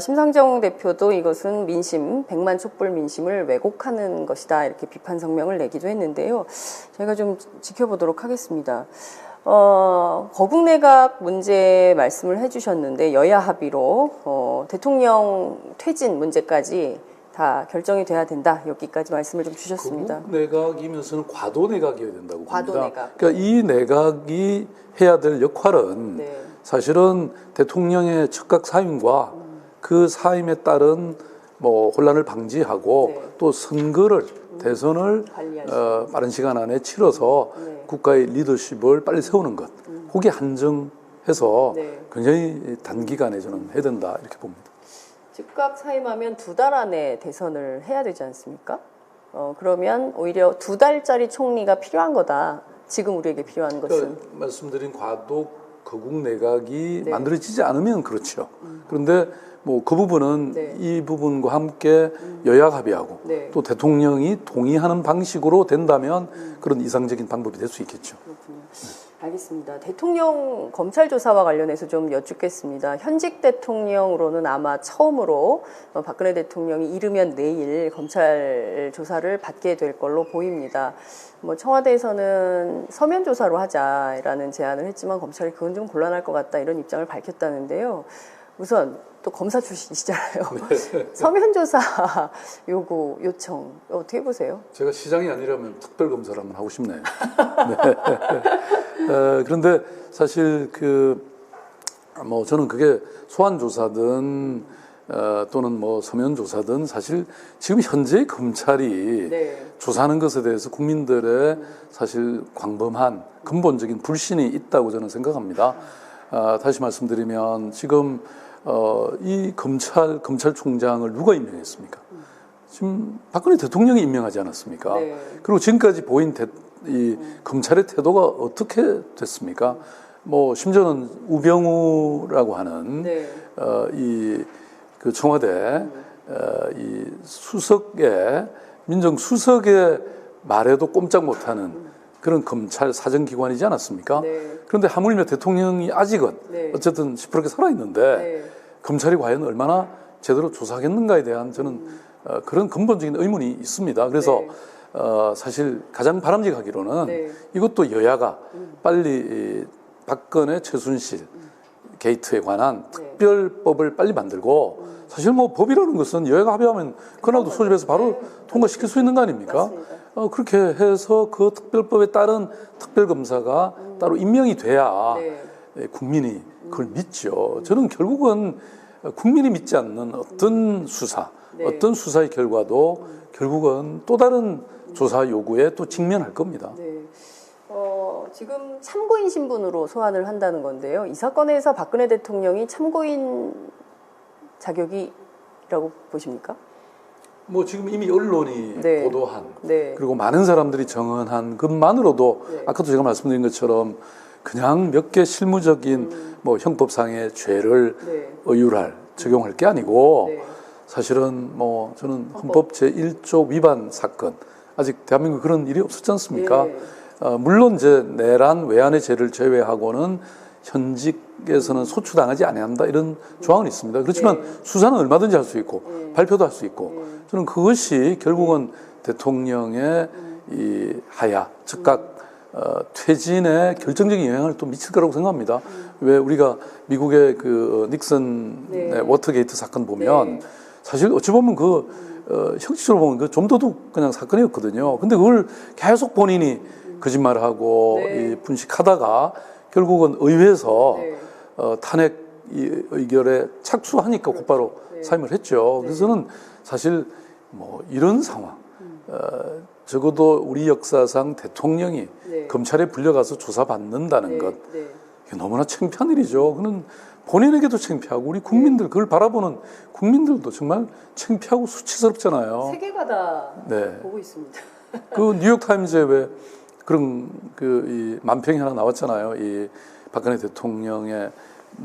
심상정 대표도 이것은 민심, 100만 촛불 민심을 왜곡하는 것이다. 이렇게 비판 성명을 내기도 했는데요. 저희가 좀 지켜보도록 하겠습니다. 거국내각 문제 말씀을 해주셨는데 여야 합의로 대통령 퇴진 문제까지 다 결정이 돼야 된다. 여기까지 말씀을 좀 주셨습니다. 내각이면서는 과도 내각이어야 된다고 과도 봅니다. 내각. 그러니까 이 내각이 해야 될 역할은 네. 사실은 대통령의 즉각 사임과 그 사임에 따른 뭐 혼란을 방지하고 네. 또 선거를 대선을 빠른 시간 안에 치러서 국가의 리더십을 빨리 세우는 것. 거기에 한정해서 네. 굉장히 단기간에 저는 해야 된다 이렇게 봅니다. 즉각 사임하면 2달 안에 대선을 해야 되지 않습니까? 그러면 오히려 2달짜리 총리가 필요한 거다. 지금 우리에게 필요한 것은. 그러니까 말씀드린 과도 거국 내각이 네. 만들어지지 않으면 그렇죠. 그런데 뭐 그 부분은 네. 이 부분과 함께 여야 합의하고 네. 또 대통령이 동의하는 방식으로 된다면 그런 이상적인 방법이 될 수 있겠죠. 그렇군요. 알겠습니다. 대통령 검찰 조사와 관련해서 좀 여쭙겠습니다. 현직 대통령으로는 아마 처음으로 박근혜 대통령이 이르면 내일 검찰 조사를 받게 될 걸로 보입니다. 뭐 청와대에서는 서면 조사로 하자라는 제안을 했지만 검찰이 그건 좀 곤란할 것 같다 이런 입장을 밝혔다는데요. 우선 또 검사 출신이시잖아요. 서면 조사 요청 어떻게 보세요? 제가 시장이 아니라면 특별검사를 한번 하고 싶네요. 네. 그런데 사실 뭐 저는 그게 소환조사든 또는 뭐 서면조사든 사실 지금 현재 검찰이 네. 조사하는 것에 대해서 국민들의 사실 광범한 근본적인 불신이 있다고 저는 생각합니다. 다시 말씀드리면 지금 이 검찰총장을 누가 임명했습니까? 지금 박근혜 대통령이 임명하지 않았습니까? 네. 그리고 지금까지 보인 이 검찰의 태도가 어떻게 됐습니까? 뭐 심지어는 우병우라고 하는 네. 그 청와대 이 수석의 민정수석의 말에도 꼼짝 못하는 그런 검찰 사정기관이지 않았습니까? 네. 그런데 하물며 대통령이 아직은 네. 어쨌든 시퍼렇게 살아있는데 네. 검찰이 과연 얼마나 제대로 조사하겠는가에 대한 저는 그런 근본적인 의문이 있습니다. 그래서 네. 사실 가장 바람직하기로는 네. 이것도 여야가 빨리 박근혜 최순실 게이트에 관한 특별법을 빨리 만들고 사실 뭐 법이라는 것은 여야가 합의하면 그날도 소집해서 바로 통과시킬 수 있는 거 아닙니까? 그렇게 해서 그 특별법에 따른 특별검사가 따로 임명이 돼야 국민이 그걸 믿죠. 저는 결국은 국민이 믿지 않는 어떤 수사, 어떤 수사의 결과도 결국은 또 다른 조사 요구에 또 직면할 겁니다. 네. 지금 참고인 신분으로 소환을 한다는 건데요. 이 사건에서 박근혜 대통령이 참고인 자격이라고 보십니까? 뭐 지금 이미 언론이 네. 보도한 네. 그리고 많은 사람들이 정언한 것만으로도 아까도 제가 말씀드린 것처럼 그냥 몇 개 실무적인 뭐 형법상의 죄를 의율할 적용할 게 아니고 사실은 뭐 저는 헌법 제1조 위반 사건 아직 대한민국 그런 일이 없었지 않습니까? 물론 이제 내란 외환의 죄를 제외하고는 현직에서는 소추당하지 아니한다 이런 조항은 있습니다. 그렇지만 수사는 얼마든지 할 수 있고 발표도 할 수 있고 저는 그것이 결국은 대통령의 이 하야 즉각 퇴진에 결정적인 영향을 또 미칠 거라고 생각합니다. 왜 우리가 미국의 그 닉슨 워터게이트 사건 보면 사실 어찌 보면 형식적으로 보면 그 좀 도둑 그냥 사건이었거든요. 근데 그걸 계속 본인이 거짓말하고 이 분식하다가 결국은 의회에서 탄핵 의결에 착수하니까 곧바로 사임을 했죠. 그래서 저는 사실 뭐 이런 상황, 적어도 우리 역사상 대통령이 검찰에 불려가서 조사받는다는 것, 이게 너무나 창피한 일이죠. 그는 본인에게도 창피하고 우리 국민들 그걸 바라보는 국민들도 정말 창피하고 수치스럽잖아요. 세계가 다 네. 보고 있습니다. 그 뉴욕 타임즈에 왜 그런 이 만평이 하나 나왔잖아요. 이 박근혜 대통령의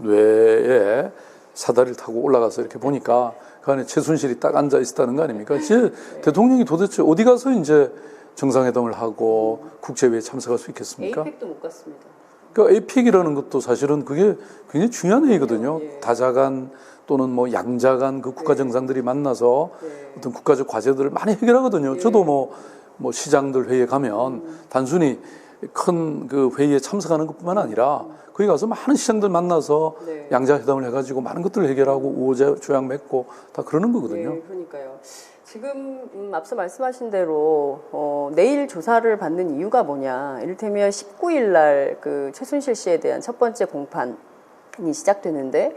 뇌에 사다리를 타고 올라가서 이렇게 보니까 그 안에 최순실이 딱 앉아 있었다는 거 아닙니까? 이제 대통령이 도대체 어디 가서 이제 정상회담을 하고 국제회의에 참석할 수 있겠습니까? 에이펙도 못 갔습니다. 그 에이펙이라는 것도 사실은 그게 굉장히 중요한 회의거든요. 예. 다자간 또는 뭐 양자간 그 국가 정상들이 만나서 어떤 국가적 과제들을 많이 해결하거든요. 저도 뭐 시장들 회의에 가면 단순히 큰 그 회의에 참석하는 것뿐만 아니라 거기 가서 많은 시장들 만나서 양자회담을 해가지고 많은 것들을 해결하고 우호조약 맺고 다 그러는 거거든요. 네, 그러니까요. 지금 앞서 말씀하신 대로 내일 조사를 받는 이유가 뭐냐. 이를테면 19일 날 그 최순실 씨에 대한 첫 번째 공판이 시작되는데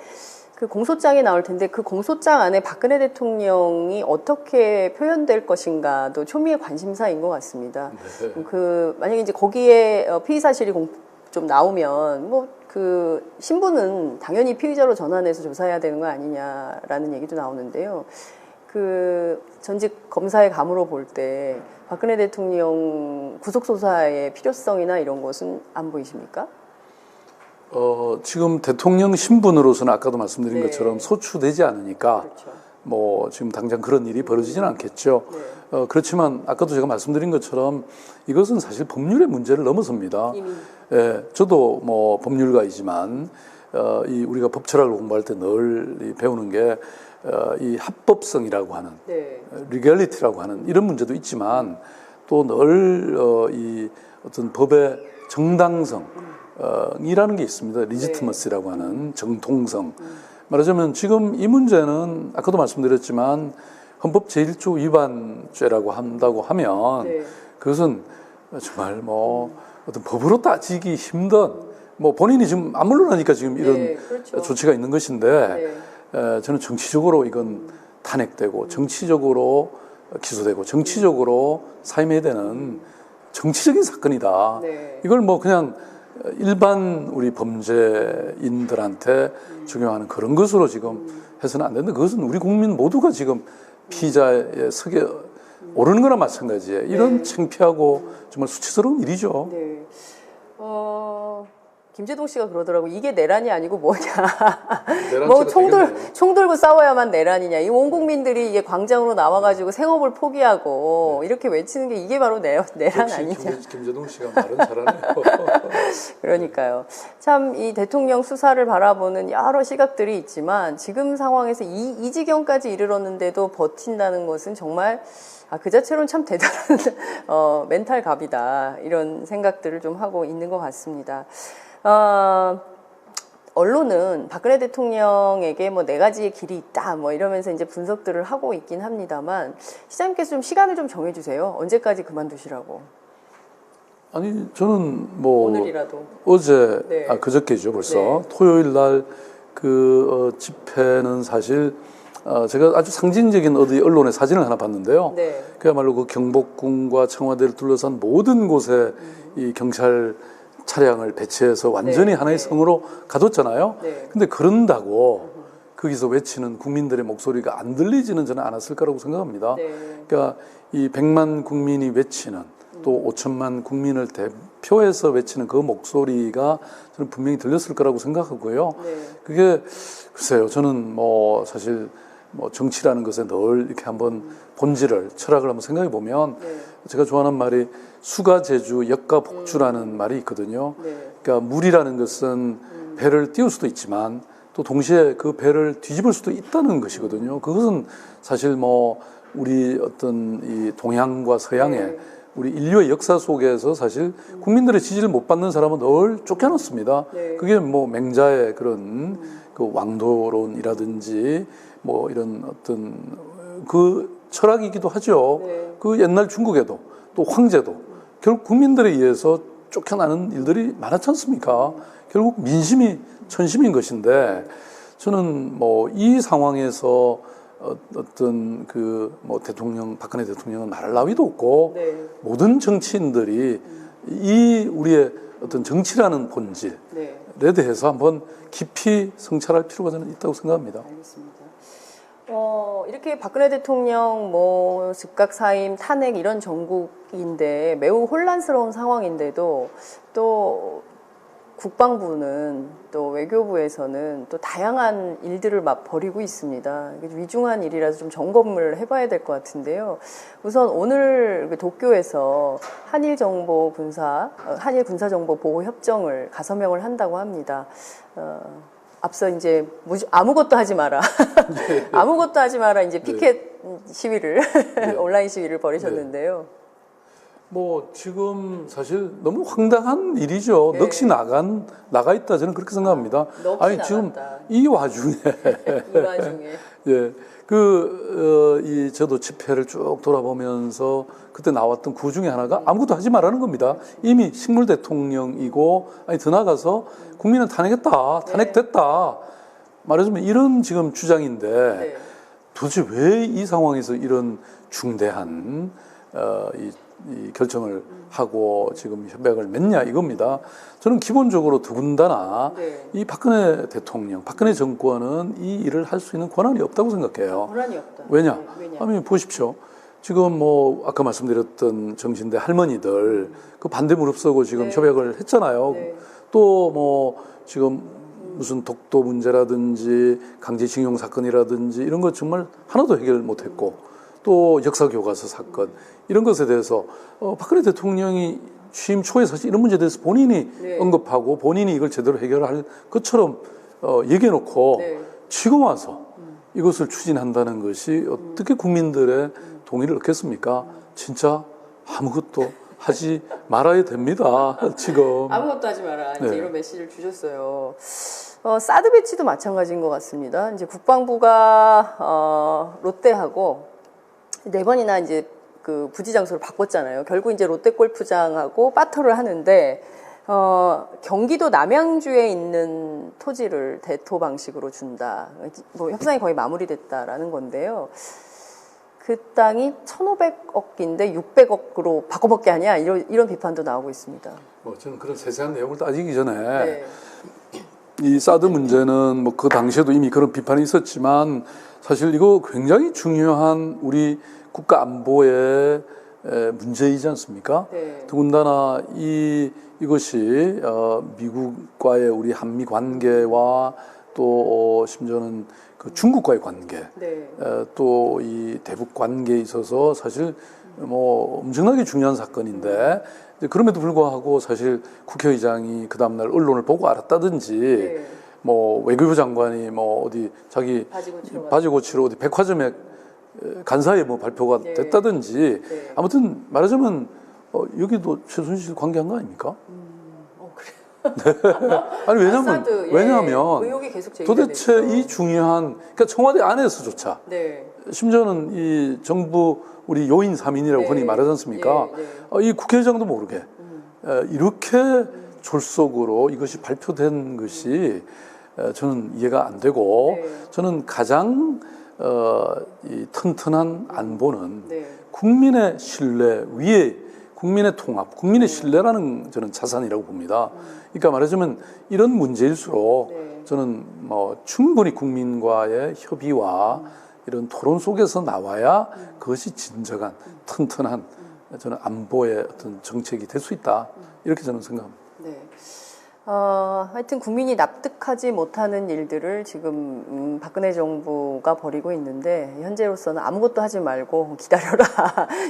그 공소장이 나올 텐데 그 공소장 안에 박근혜 대통령이 어떻게 표현될 것인가도 초미의 관심사인 것 같습니다. 네. 그 만약에 이제 거기에 피의 사실이 좀 나오면 뭐 그 신부는 당연히 피의자로 전환해서 조사해야 되는 거 아니냐라는 얘기도 나오는데요. 그 전직 검사의 감으로 볼 때 박근혜 대통령 구속 조사의 필요성이나 이런 것은 안 보이십니까? 지금 대통령 신분으로서는 아까도 말씀드린 것처럼 소추되지 않으니까 그렇죠. 뭐 지금 당장 그런 일이 벌어지지는 않겠죠. 그렇지만 아까도 제가 말씀드린 것처럼 이것은 사실 법률의 문제를 넘어섭니다. 이미. 예, 저도 뭐 법률가이지만 이 우리가 법 철학을 공부할 때 늘 배우는 게 이 합법성이라고 하는 리얼리티라고 하는 이런 문제도 있지만 또 늘 이 어떤 법의 정당성 이라는 게 있습니다. 리지티머시라고 하는 정통성. 말하자면 지금 이 문제는 아까도 말씀드렸지만 헌법 제1조 위반죄라고 한다고 하면 그것은 정말 뭐 어떤 법으로 따지기 힘든 뭐 본인이 지금 안 물러나니까 지금 이런 그렇죠. 조치가 있는 것인데 저는 정치적으로 이건 탄핵되고 정치적으로 기소되고 정치적으로 사임해야 되는 정치적인 사건이다. 이걸 뭐 그냥 일반 우리 범죄인들한테 적용하는 그런 것으로 지금 해서는 안 된다. 그것은 우리 국민 모두가 지금 피의자의 석에 오르는 거나 마찬가지예요. 이런 창피하고 정말 수치스러운 일이죠. 네. 김재동 씨가 그러더라고. 이게 내란이 아니고 뭐냐. 뭐 총 들고 싸워야만 내란이냐. 이 온 국민들이 이게 광장으로 나와가지고 생업을 포기하고 이렇게 외치는 게 이게 바로 내란 아니냐. 김재동 씨가 말은 잘하네요. 그러니까요. 참 이 대통령 수사를 바라보는 여러 시각들이 있지만 지금 상황에서 이 지경까지 이르렀는데도 버틴다는 것은 정말 그 자체로는 참 대단한 멘탈 갑이다. 이런 생각들을 좀 하고 있는 것 같습니다. 언론은 박근혜 대통령에게 뭐 4가지의 길이 있다 뭐 이러면서 이제 분석들을 하고 있긴 합니다만 시장님께서 좀 시간을 좀 정해주세요. 언제까지 그만두시라고? 아니 저는 뭐 오늘이라도 어제 그저께죠 벌써 토요일 날 그 집회는 사실 제가 아주 상징적인 어디 언론의 사진을 하나 봤는데요. 그야말로 그 경복궁과 청와대를 둘러싼 모든 곳에 이 경찰 차량을 배치해서 완전히 하나의 성으로 가뒀잖아요. 근데 그런다고 거기서 외치는 국민들의 목소리가 안 들리지는 저는 않았을 거라고 생각합니다. 그러니까 이 100만 국민이 외치는 또 5천만 국민을 대표해서 외치는 그 목소리가 저는 분명히 들렸을 거라고 생각하고요. 그게 글쎄요. 저는 뭐 사실 뭐 정치라는 것에 늘 이렇게 한번 본질을 철학을 한번 생각해 보면 제가 좋아하는 말이 수가제주 역가복주라는 말이 있거든요. 그러니까 물이라는 것은 배를 띄울 수도 있지만 또 동시에 그 배를 뒤집을 수도 있다는 것이거든요. 그것은 사실 뭐 우리 어떤 이 동양과 서양의 우리 인류의 역사 속에서 사실 국민들의 지지를 못 받는 사람은 늘 쫓겨났습니다. 그게 뭐 맹자의 그런 그 왕도론이라든지 뭐 이런 어떤 그 철학이기도 하죠. 그 옛날 중국에도 또 황제도 결국 국민들에 의해서 쫓겨나는 일들이 많았지 않습니까? 결국 민심이 천심인 것인데 저는 뭐 이 상황에서 어떤 그 뭐 대통령 박근혜 대통령은 말할 나위도 없고 모든 정치인들이 이 우리의 어떤 정치라는 본질에 대해서 한번 깊이 성찰할 필요가 저는 있다고 생각합니다. 알겠습니다. 이렇게 박근혜 대통령 뭐 즉각 사임, 탄핵 이런 정국인데 매우 혼란스러운 상황인데도 또 국방부는 또 외교부에서는 또 다양한 일들을 막 벌이고 있습니다. 위중한 일이라서 좀 점검을 해봐야 될 것 같은데요. 우선 오늘 도쿄에서 한일 군사정보보호협정을 가서명을 한다고 합니다. 앞서 이제 아무것도 하지 마라. 아무것도 하지 마라. 이제 피켓 시위를 온라인 시위를 벌이셨는데요. 뭐 지금 사실 너무 황당한 일이죠. 넋이 나가 있다 저는 그렇게 생각합니다. 아니 지금 이 와중에 예. 저도 집회를 쭉 돌아보면서 그때 나왔던 구 중에 하나가 아무것도 하지 말라는 겁니다. 이미 식물 대통령이고, 더 나아가서 국민은 탄핵됐다. 말하자면 이런 지금 주장인데 도대체 왜 이 상황에서 이런 중대한, 이 결정을 하고 지금 협약을 맺냐 이겁니다. 저는 기본적으로 더군다나 이 박근혜 대통령, 박근혜 정권은 이 일을 할 수 있는 권한이 없다고 생각해요. 권한이 없다. 왜냐? 아니 보십시오. 지금 뭐 아까 말씀드렸던 정신대 할머니들 그 반대 무릅쓰고 지금 협약을 했잖아요. 또 뭐 지금 무슨 독도 문제라든지 강제징용 사건이라든지 이런 거 정말 하나도 해결 못했고 또 역사교과서 사건 이런 것에 대해서 박근혜 대통령이 취임 초에 사실 이런 문제에 대해서 본인이 언급하고 본인이 이걸 제대로 해결할 것처럼 얘기해놓고 지금 와서 이것을 추진한다는 것이 어떻게 국민들의 동의를 얻겠습니까? 진짜 아무것도 하지 말아야 됩니다. 지금 아무것도 하지 마라. 이제 이런 메시지를 주셨어요. 사드 배치도 마찬가지인 것 같습니다. 이제 국방부가 롯데하고 네 번이나 이제 그 부지 장소를 바꿨잖아요. 결국 이제 롯데 골프장하고 바터를 하는데 경기도 남양주에 있는 토지를 대토 방식으로 준다. 뭐 협상이 거의 마무리됐다라는 건데요. 그 땅이 1,500억인데 600억으로 바꿔먹게 하냐 이런 비판도 나오고 있습니다. 뭐 저는 그런 세세한 내용을 따지기 전에 이 사드 문제는 뭐 그 당시에도 이미 그런 비판이 있었지만 사실 이거 굉장히 중요한 우리 국가 안보의 문제이지 않습니까? 더군다나 이것이 미국과의 우리 한미 관계와 또 심지어는 그 중국과의 관계, 또 이 대북 관계에 있어서 사실 뭐 엄청나게 중요한 사건인데 그럼에도 불구하고 사실 국회의장이 그 다음날 언론을 보고 알았다든지 뭐 외교부 장관이 뭐 어디 자기 바지 고치러 어디 백화점에 간 사이에 뭐 발표가 됐다든지 아무튼 말하자면 여기도 최순실 관계한 거 아닙니까? 아니 왜냐하면 의혹이 계속 도대체 이 중요한 그러니까 청와대 안에서조차 심지어는 이 정부 우리 요인 3인이라고 흔히 말하지 않습니까? 이 국회의장도 모르게 이렇게 졸속으로 이것이 발표된 것이 저는 이해가 안 되고 저는 가장 이 튼튼한 안보는 국민의 신뢰 위에 국민의 통합, 국민의 신뢰라는 저는 자산이라고 봅니다. 그러니까 말하자면 이런 문제일수록 저는 뭐 충분히 국민과의 협의와 이런 토론 속에서 나와야 그것이 진정한 튼튼한 저는 안보의 어떤 정책이 될 수 있다. 이렇게 저는 생각합니다. 하여튼 국민이 납득하지 못하는 일들을 지금 박근혜 정부가 벌이고 있는데 현재로서는 아무것도 하지 말고 기다려라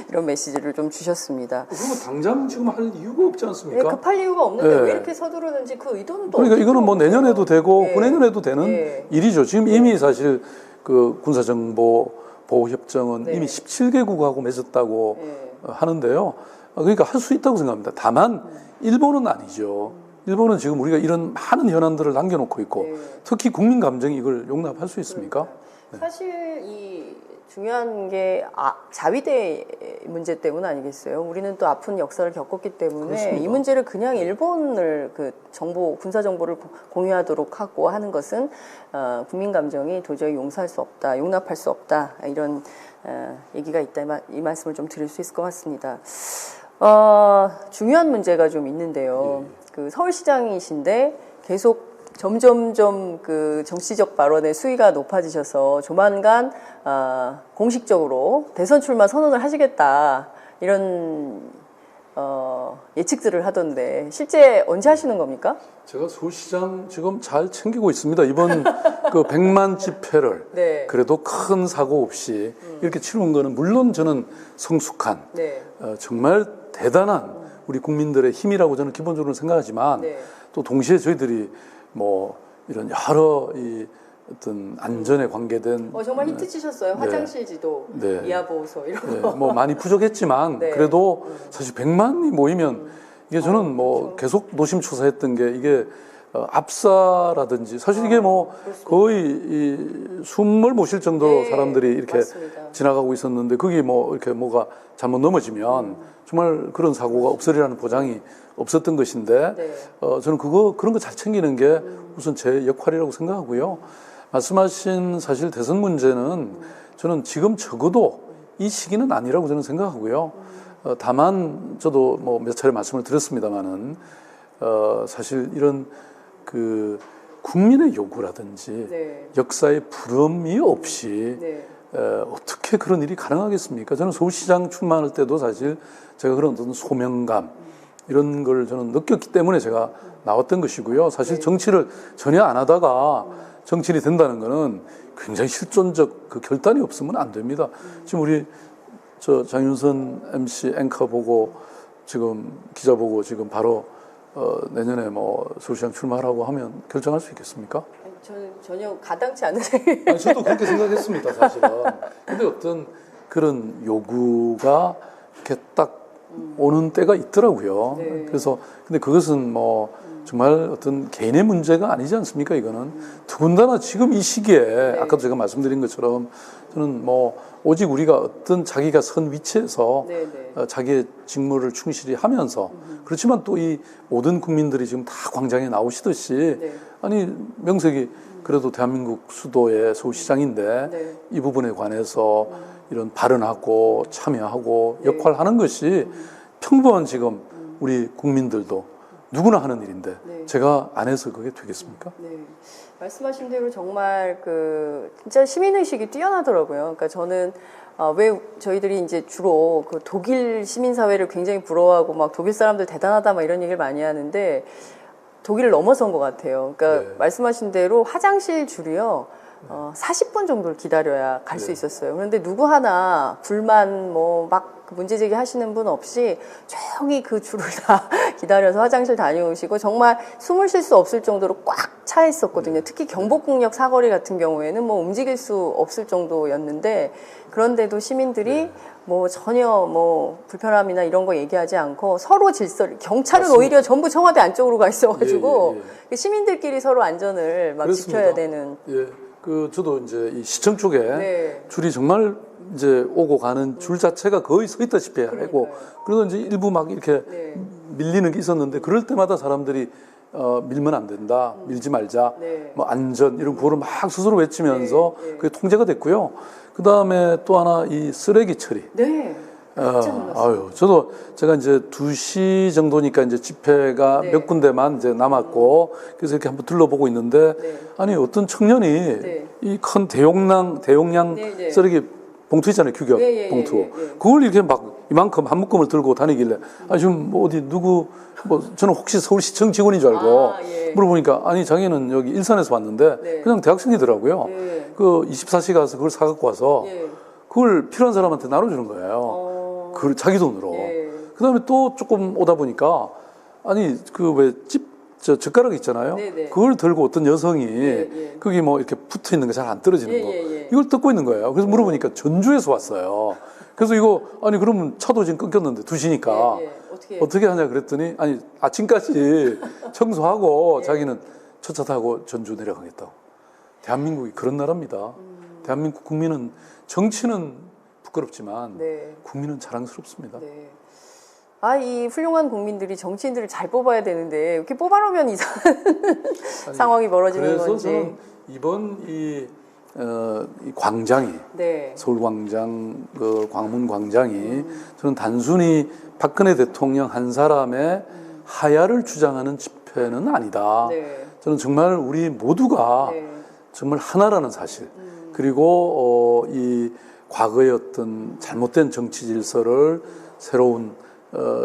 이런 메시지를 좀 주셨습니다. 그러면 당장 지금 할 이유가 없지 않습니까? 급할 이유가 없는데 왜 이렇게 서두르는지 그 의도는 또 그러니까 이거는 뭐 내년에도 되고 후내년에도 되는 일이죠. 지금 이미 사실 그 군사정보보호협정은 이미 17개국하고 맺었다고 하는데요. 그러니까 할 수 있다고 생각합니다. 다만 일본은 아니죠. 일본은 지금 우리가 이런 많은 현안들을 남겨놓고 있고 특히 국민 감정이 이걸 용납할 수 있습니까? 사실 이 중요한 게 자위대 문제 때문 아니겠어요? 우리는 또 아픈 역사를 겪었기 때문에 그렇습니다. 이 문제를 그냥 일본을 그 정보 군사 정보를 공유하도록 하고 하는 것은 국민 감정이 도저히 용서할 수 없다, 용납할 수 없다 이런 얘기가 있다 이 말씀을 좀 드릴 수 있을 것 같습니다. 중요한 문제가 좀 있는데요. 그 서울시장이신데 계속 점점점 그 정치적 발언의 수위가 높아지셔서 조만간 공식적으로 대선 출마 선언을 하시겠다 이런 예측들을 하던데 실제 언제 하시는 겁니까? 제가 서울시장 지금 잘 챙기고 있습니다. 이번 그 100만 집회를 네. 그래도 큰 사고 없이 이렇게 치르는 거는 물론 저는 성숙한 네. 정말 대단한 우리 국민들의 힘이라고 저는 기본적으로 생각하지만 네. 또 동시에 저희들이 뭐 이런 여러 이 어떤 안전에 관계된 정말 힌트 치셨어요. 화장실 지도, 네. 이하보호소 이런 거. 뭐 많이 부족했지만 네. 그래도 사실 100만이 모이면 이게 저는 뭐 그렇죠. 계속 노심초사했던 게 이게 압사라든지 사실 이게 뭐 그렇습니다. 거의 이 숨을 못 쉴 정도로 네, 사람들이 이렇게 맞습니다. 지나가고 있었는데 그게 뭐 이렇게 뭐가 잘못 넘어지면 정말 그런 사고가 없으리라는 보장이 없었던 것인데 네. 저는 그런 거 잘 챙기는 게 우선 제 역할이라고 생각하고요. 말씀하신 사실 대선 문제는 저는 지금 적어도 이 시기는 아니라고 저는 생각하고요. 다만 저도 뭐 몇 차례 말씀을 드렸습니다만은 사실 이런 그 국민의 요구라든지 네. 역사의 부름이 없이 네. 어떻게 그런 일이 가능하겠습니까? 저는 서울시장 출마할 때도 사실 제가 그런 어떤 소명감 이런 걸 저는 느꼈기 때문에 제가 나왔던 것이고요. 사실 정치를 전혀 안 하다가 정치인이 된다는 거는 굉장히 실존적 그 결단이 없으면 안 됩니다. 지금 우리 저 장윤선 MC 앵커 보고 지금 기자 보고 지금 바로 내년에 뭐 서울시장 출마하라고 하면 결정할 수 있겠습니까? 아니, 저는 전혀 가당치 않으세요. 아니, 저도 그렇게 생각했습니다, 사실은. 근데 어떤 그런 요구가 이렇게 딱 오는 때가 있더라고요. 네. 그래서 근데 그것은 뭐 정말 어떤 개인의 문제가 아니지 않습니까? 이거는 더군다나 지금 이 시기에 아까도 제가 말씀드린 것처럼 저는 뭐 오직 우리가 어떤 자기가 선 위치에서 네, 네. 자기의 직무를 충실히 하면서 그렇지만 또 이 모든 국민들이 지금 다 광장에 나오시듯이 네. 아니 명색이 그래도 대한민국 수도의 서울시장인데 네. 이 부분에 관해서 이런 발언하고 참여하고 네. 역할을 하는 것이 평범한 지금 우리 국민들도 누구나 하는 일인데 네. 제가 안 해서 그게 되겠습니까? 네. 말씀하신 대로 정말 진짜 시민의식이 뛰어나더라고요. 그러니까 저는 왜 저희들이 이제 주로 그 독일 시민사회를 굉장히 부러워하고 막 독일 사람들 대단하다 막 이런 얘기를 많이 하는데 독일을 넘어선 것 같아요. 그러니까 네. 말씀하신 대로 화장실 줄이요. 40분 정도를 기다려야 갈 수 네. 있었어요. 그런데 누구 하나 불만 뭐 막 문제 제기하시는 분 없이 조용히 그 줄을 다 기다려서 화장실 다녀오시고 정말 숨을 쉴 수 없을 정도로 꽉 차 있었거든요. 특히 경복궁역 사거리 같은 경우에는 뭐 움직일 수 없을 정도였는데 그런데도 시민들이 뭐 전혀 뭐 불편함이나 이런 거 얘기하지 않고 서로 질서를 경찰은 맞습니다. 오히려 전부 청와대 안쪽으로 가 있어가지고 예. 시민들끼리 서로 안전을 막 그렇습니다. 지켜야 되는. 예, 저도 이제 이 시청 쪽에 네. 줄이 정말 이제 오고 가는 줄 자체가 거의 서 있다시피 하고 그래서 이제 일부 막 이렇게 네. 밀리는 게 있었는데 그럴 때마다 사람들이 밀면 안 된다, 밀지 말자, 네. 뭐 안전 이런 구호를 막 스스로 외치면서 네. 그게 통제가 됐고요. 그 다음에 또 하나 이 쓰레기 처리. 네. 깜짝 놀랐어요. 저도 제가 이제 2시 정도니까 이제 집회가 네. 몇 군데만 이제 남았고 그래서 이렇게 한번 둘러보고 있는데 네. 아니 어떤 청년이 네. 이 큰 대용량 네, 네. 쓰레기 봉투 있잖아요, 규격 예, 예, 봉투. 예, 예. 그걸 이렇게 막 이만큼 한 묶음을 들고 다니길래 아 지금 뭐 어디 누구 뭐 저는 혹시 서울시청 직원인 줄 알고 예. 물어보니까 아니 자기는 여기 일산에서 왔는데 네. 그냥 대학생이더라고요. 네. 그 24시 가서 그걸 사갖고 와서 예. 그걸 필요한 사람한테 나눠주는 거예요. 그 자기 돈으로. 예. 그다음에 또 조금 오다 보니까 아니 그 왜 젓가락 있잖아요. 네네. 그걸 들고 어떤 여성이 예. 거기 뭐 이렇게 붙어 있는 거 잘 안 떨어지는 거 예. 이걸 뜯고 있는 거예요. 그래서 물어보니까 전주에서 왔어요. 그래서 이거 아니 그러면 차도 지금 끊겼는데 2시니까 예. 어떻게 하냐 그랬더니 아니 아침까지 청소하고 예. 자기는 첫 차 타고 전주 내려가겠다고. 대한민국이 그런 나라입니다. 대한민국 국민은 정치는 부끄럽지만 네. 국민은 자랑스럽습니다. 네. 이 훌륭한 국민들이 정치인들을 잘 뽑아야 되는데 이렇게 뽑아놓으면 이상한 상황이 벌어지는 그래서 건지. 저는 이번 이 이 광장이 네. 서울광장, 그 광화문 광장이 저는 단순히 박근혜 대통령 한 사람의 하야를 주장하는 집회는 아니다. 네. 저는 정말 우리 모두가 네. 정말 하나라는 사실. 그리고 이 과거의 어떤 잘못된 정치 질서를 새로운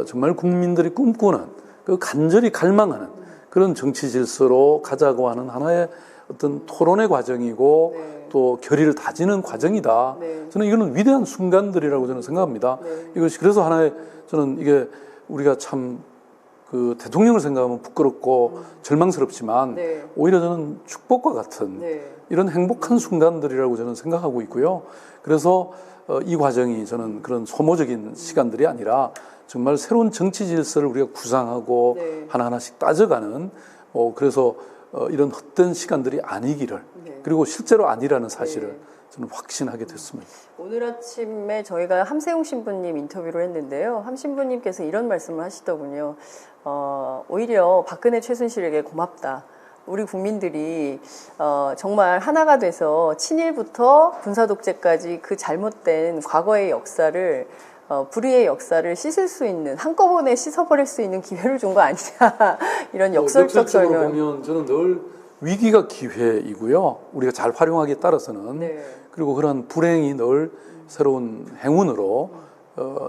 정말 국민들이 꿈꾸는 그 간절히 갈망하는 그런 정치 질서로 가자고 하는 하나의 어떤 토론의 과정이고 네. 또 결의를 다지는 과정이다. 네. 저는 이거는 위대한 순간들이라고 저는 생각합니다. 네. 이것이 그래서 하나의 저는 이게 우리가 참 그 대통령을 생각하면 부끄럽고 절망스럽지만 네. 오히려 저는 축복과 같은 네. 이런 행복한 순간들이라고 저는 생각하고 있고요. 그래서 이 과정이 저는 그런 소모적인 시간들이 아니라 정말 새로운 정치 질서를 우리가 구상하고 네. 하나하나씩 따져가는 그래서 이런 헛된 시간들이 아니기를 네. 그리고 실제로 아니라는 사실을 네. 저는 확신하게 됐습니다. 오늘 아침에 저희가 함세웅 신부님 인터뷰를 했는데요. 함 신부님께서 이런 말씀을 하시더군요. 오히려 박근혜 최순실에게 고맙다. 우리 국민들이 정말 하나가 돼서 친일부터 군사독재까지 그 잘못된 과거의 역사를 불의의 역사를 씻을 수 있는 한꺼번에 씻어버릴 수 있는 기회를 준 거 아니냐 이런 역설적 역설적으로 설명. 보면 저는 늘 위기가 기회이고요. 우리가 잘 활용하기에 따라서는 네. 그리고 그런 불행이 늘 새로운 행운으로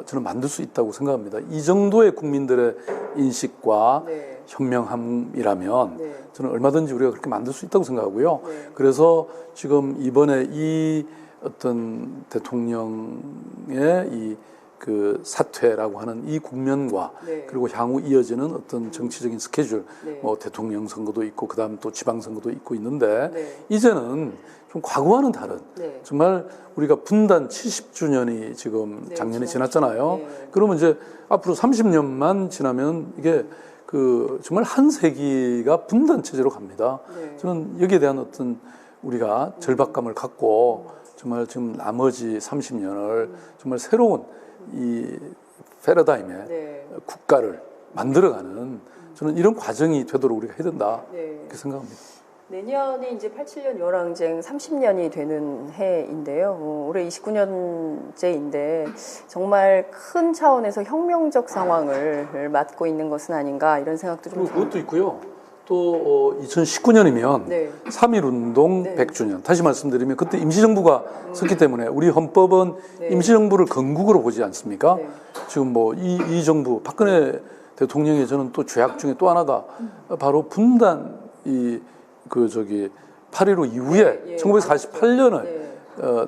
저는 만들 수 있다고 생각합니다. 이 정도의 국민들의 인식과 네. 현명함이라면 네. 저는 얼마든지 우리가 그렇게 만들 수 있다고 생각하고요. 네. 그래서 지금 이번에 이 어떤 대통령의 이 그 사퇴라고 하는 이 국면과 네. 그리고 향후 이어지는 어떤 정치적인 스케줄, 네. 뭐 대통령 선거도 있고 그다음 또 지방 선거도 있고 있는데 네. 이제는 좀 과거와는 다른 네. 정말 우리가 분단 70주년이 지금 네, 작년에 지났죠. 지났잖아요. 네. 그러면 이제 앞으로 30년만 지나면 이게 그 정말 한 세기가 분단 체제로 갑니다. 네. 저는 여기에 대한 어떤 우리가 절박감을 갖고 정말 지금 나머지 30년을 정말 새로운 이 패러다임의 네. 국가를 만들어가는 저는 이런 과정이 되도록 우리가 해야 된다 네. 이렇게 생각합니다. 내년이 이제 87년 유월항쟁 30년이 되는 해인데요. 올해 29년째인데 정말 큰 차원에서 혁명적 상황을 맞고 있는 것은 아닌가 이런 생각도 좀 그리고 그것도 있고요. 또 2019년이면 네. 3.1운동 네. 100주년. 다시 말씀드리면 그때 임시정부가 섰기 때문에 우리 헌법은 네. 임시정부를 건국으로 보지 않습니까? 네. 지금 뭐 이 정부 박근혜 대통령의 저는 또 죄악 중에 또 하나가 바로 분단 8.15 이후에 예, 1948년을 네.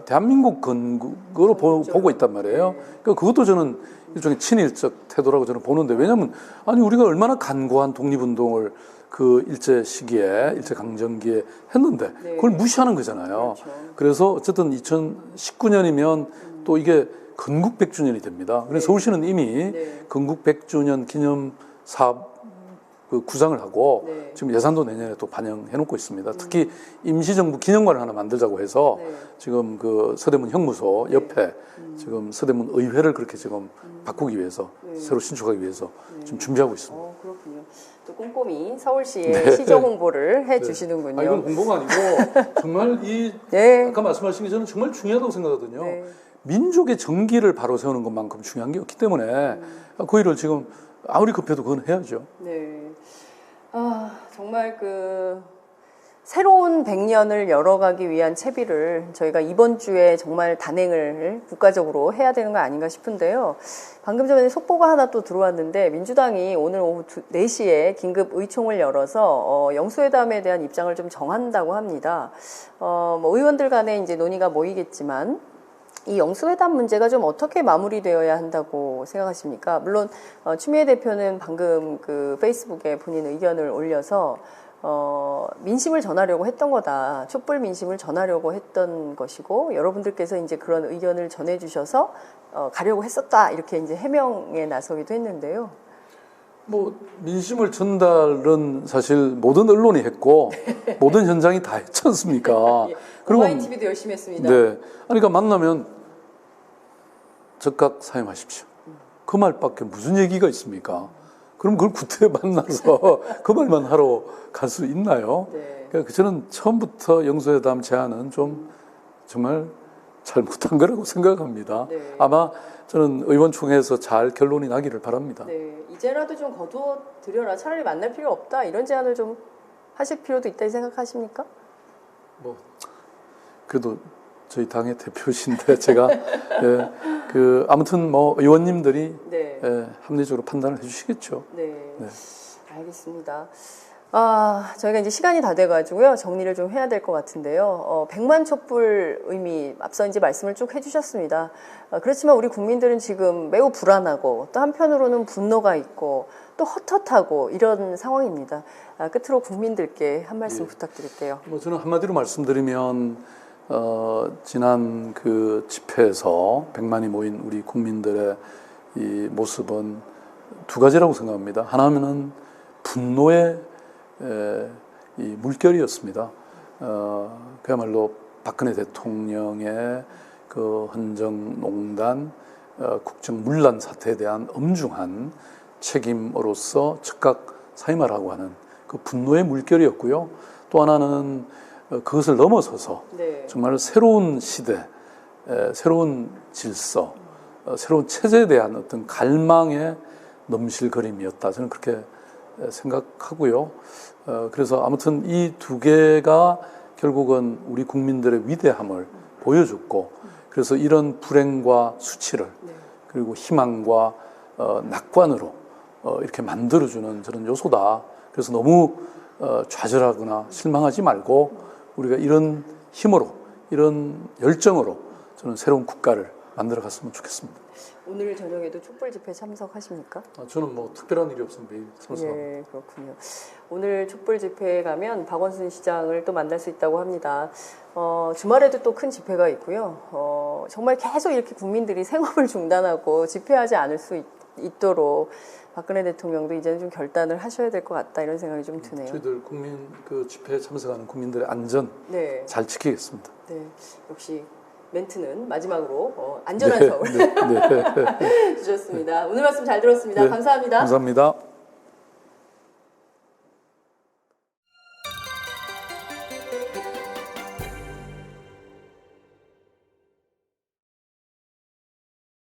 대한민국 건국으로 보고 있단 말이에요. 그러니까 그것도 저는 일종의 친일적 태도라고 저는 보는데 왜냐하면 아니 우리가 얼마나 간고한 독립운동을 그 일제 시기에 일제 강점기에 했는데 네. 그걸 무시하는 거잖아요. 그렇죠. 그래서 어쨌든 2019년이면 또 이게 건국 100주년이 됩니다. 그래서 네. 서울시는 이미 네. 건국 100주년 기념 사업 그 구상을 하고 네. 지금 예산도 내년에 또 반영해 놓고 있습니다. 특히 임시정부 기념관을 하나 만들자고 해서 네. 지금 그 서대문 형무소 옆에 지금 서대문 의회를 그렇게 지금 바꾸기 위해서 네. 새로 신축하기 위해서 지금 준비하고 있습니다. 그렇군요. 또 꼼꼼히 서울시에 네. 시정 홍보를 해주시는군요. 이건 홍보가 아니고 정말 이 네. 아까 말씀하신 게 저는 정말 중요하다고 생각하거든요. 네. 민족의 정기를 바로 세우는 것만큼 중요한 게 없기 때문에 그 일을 지금 아무리 급해도 그건 해야죠. 네. 정말 새로운 100년을 열어가기 위한 채비를 저희가 이번 주에 정말 단행을 국가적으로 해야 되는 거 아닌가 싶은데요. 방금 전에 속보가 하나 또 들어왔는데 민주당이 오늘 오후 4시에 긴급 의총을 열어서 영수회담에 대한 입장을 좀 정한다고 합니다. 뭐 의원들 간에 이제 논의가 모이겠지만 이 영수회담 문제가 좀 어떻게 마무리되어야 한다고 생각하십니까? 물론 추미애 대표는 방금 페이스북에 본인 의견을 올려서 민심을 전하려고 했던 거다. 촛불 민심을 전하려고 했던 것이고 여러분들께서 이제 그런 의견을 전해주셔서 가려고 했었다. 이렇게 이제 해명에 나서기도 했는데요. 뭐 민심을 전달은 사실 모든 언론이 했고 모든 현장이 다 했지 않습니까? 오마이 TV도 열심히 했습니다. 네, 그러니까 만나면 적각 사임하십시오. 그 말밖에 무슨 얘기가 있습니까? 그럼 그걸 구태에 만나서 그 말만 하러 갈 수 있나요? 네. 그러니까 저는 처음부터 영수회담 제안은 좀 정말 잘못한 거라고 생각합니다. 네. 아마 저는 의원총회에서 잘 결론이 나기를 바랍니다. 네, 이제라도 좀 거두어 드려라. 차라리 만날 필요 없다. 이런 제안을 좀 하실 필요도 있다고 생각하십니까? 뭐 그래도 저희 당의 대표신데 제가 예, 아무튼 뭐 의원님들이 네. 예, 합리적으로 판단을 해주시겠죠. 네. 네. 알겠습니다. 저희가 이제 시간이 다 돼가지고요. 정리를 좀 해야 될 것 같은데요. 100만 촛불 의미, 앞서 이제 말씀을 쭉 해주셨습니다. 그렇지만 우리 국민들은 지금 매우 불안하고 또 한편으로는 분노가 있고 또 헛헛하고 이런 상황입니다. 끝으로 국민들께 한 말씀 부탁드릴게요. 뭐 저는 한마디로 말씀드리면, 지난 그 집회에서 100만이 모인 우리 국민들의 이 모습은 두 가지라고 생각합니다. 하나는 분노의 이 물결이었습니다. 그야말로 박근혜 대통령의 그 헌정농단 국정문란 사태에 대한 엄중한 책임으로서 즉각 사임하라고 하는 그 분노의 물결이었고요. 또 하나는 그것을 넘어서서 네. 정말 새로운 시대, 새로운 질서, 새로운 체제에 대한 어떤 갈망의 넘실거림이었다. 저는 그렇게 생각하고요. 그래서 아무튼 이 두 개가 결국은 우리 국민들의 위대함을 보여줬고, 그래서 이런 불행과 수치를 그리고 희망과 낙관으로 이렇게 만들어주는 저런 요소다. 그래서 너무 좌절하거나 실망하지 말고 우리가 이런 힘으로, 이런 열정으로 저는 새로운 국가를 만들어 갔으면 좋겠습니다. 오늘 저녁에도 촛불 집회 참석하십니까? 저는 뭐 특별한 일이 없으면 매일 참석합니다. 예, 그렇군요. 오늘 촛불 집회에 가면 박원순 시장을 또 만날 수 있다고 합니다. 주말에도 또 큰 집회가 있고요. 정말 계속 이렇게 국민들이 생업을 중단하고 집회하지 않을 수 있도록 박근혜 대통령도 이제는 좀 결단을 하셔야 될 것 같다, 이런 생각이 좀 드네요. 저희들 국민 그 집회에 참석하는 국민들의 안전 네. 잘 지키겠습니다. 네, 역시 멘트는 마지막으로 안전한 네, 서울 네, 네. 주셨습니다. 오늘 말씀 잘 들었습니다. 네, 감사합니다. 감사합니다.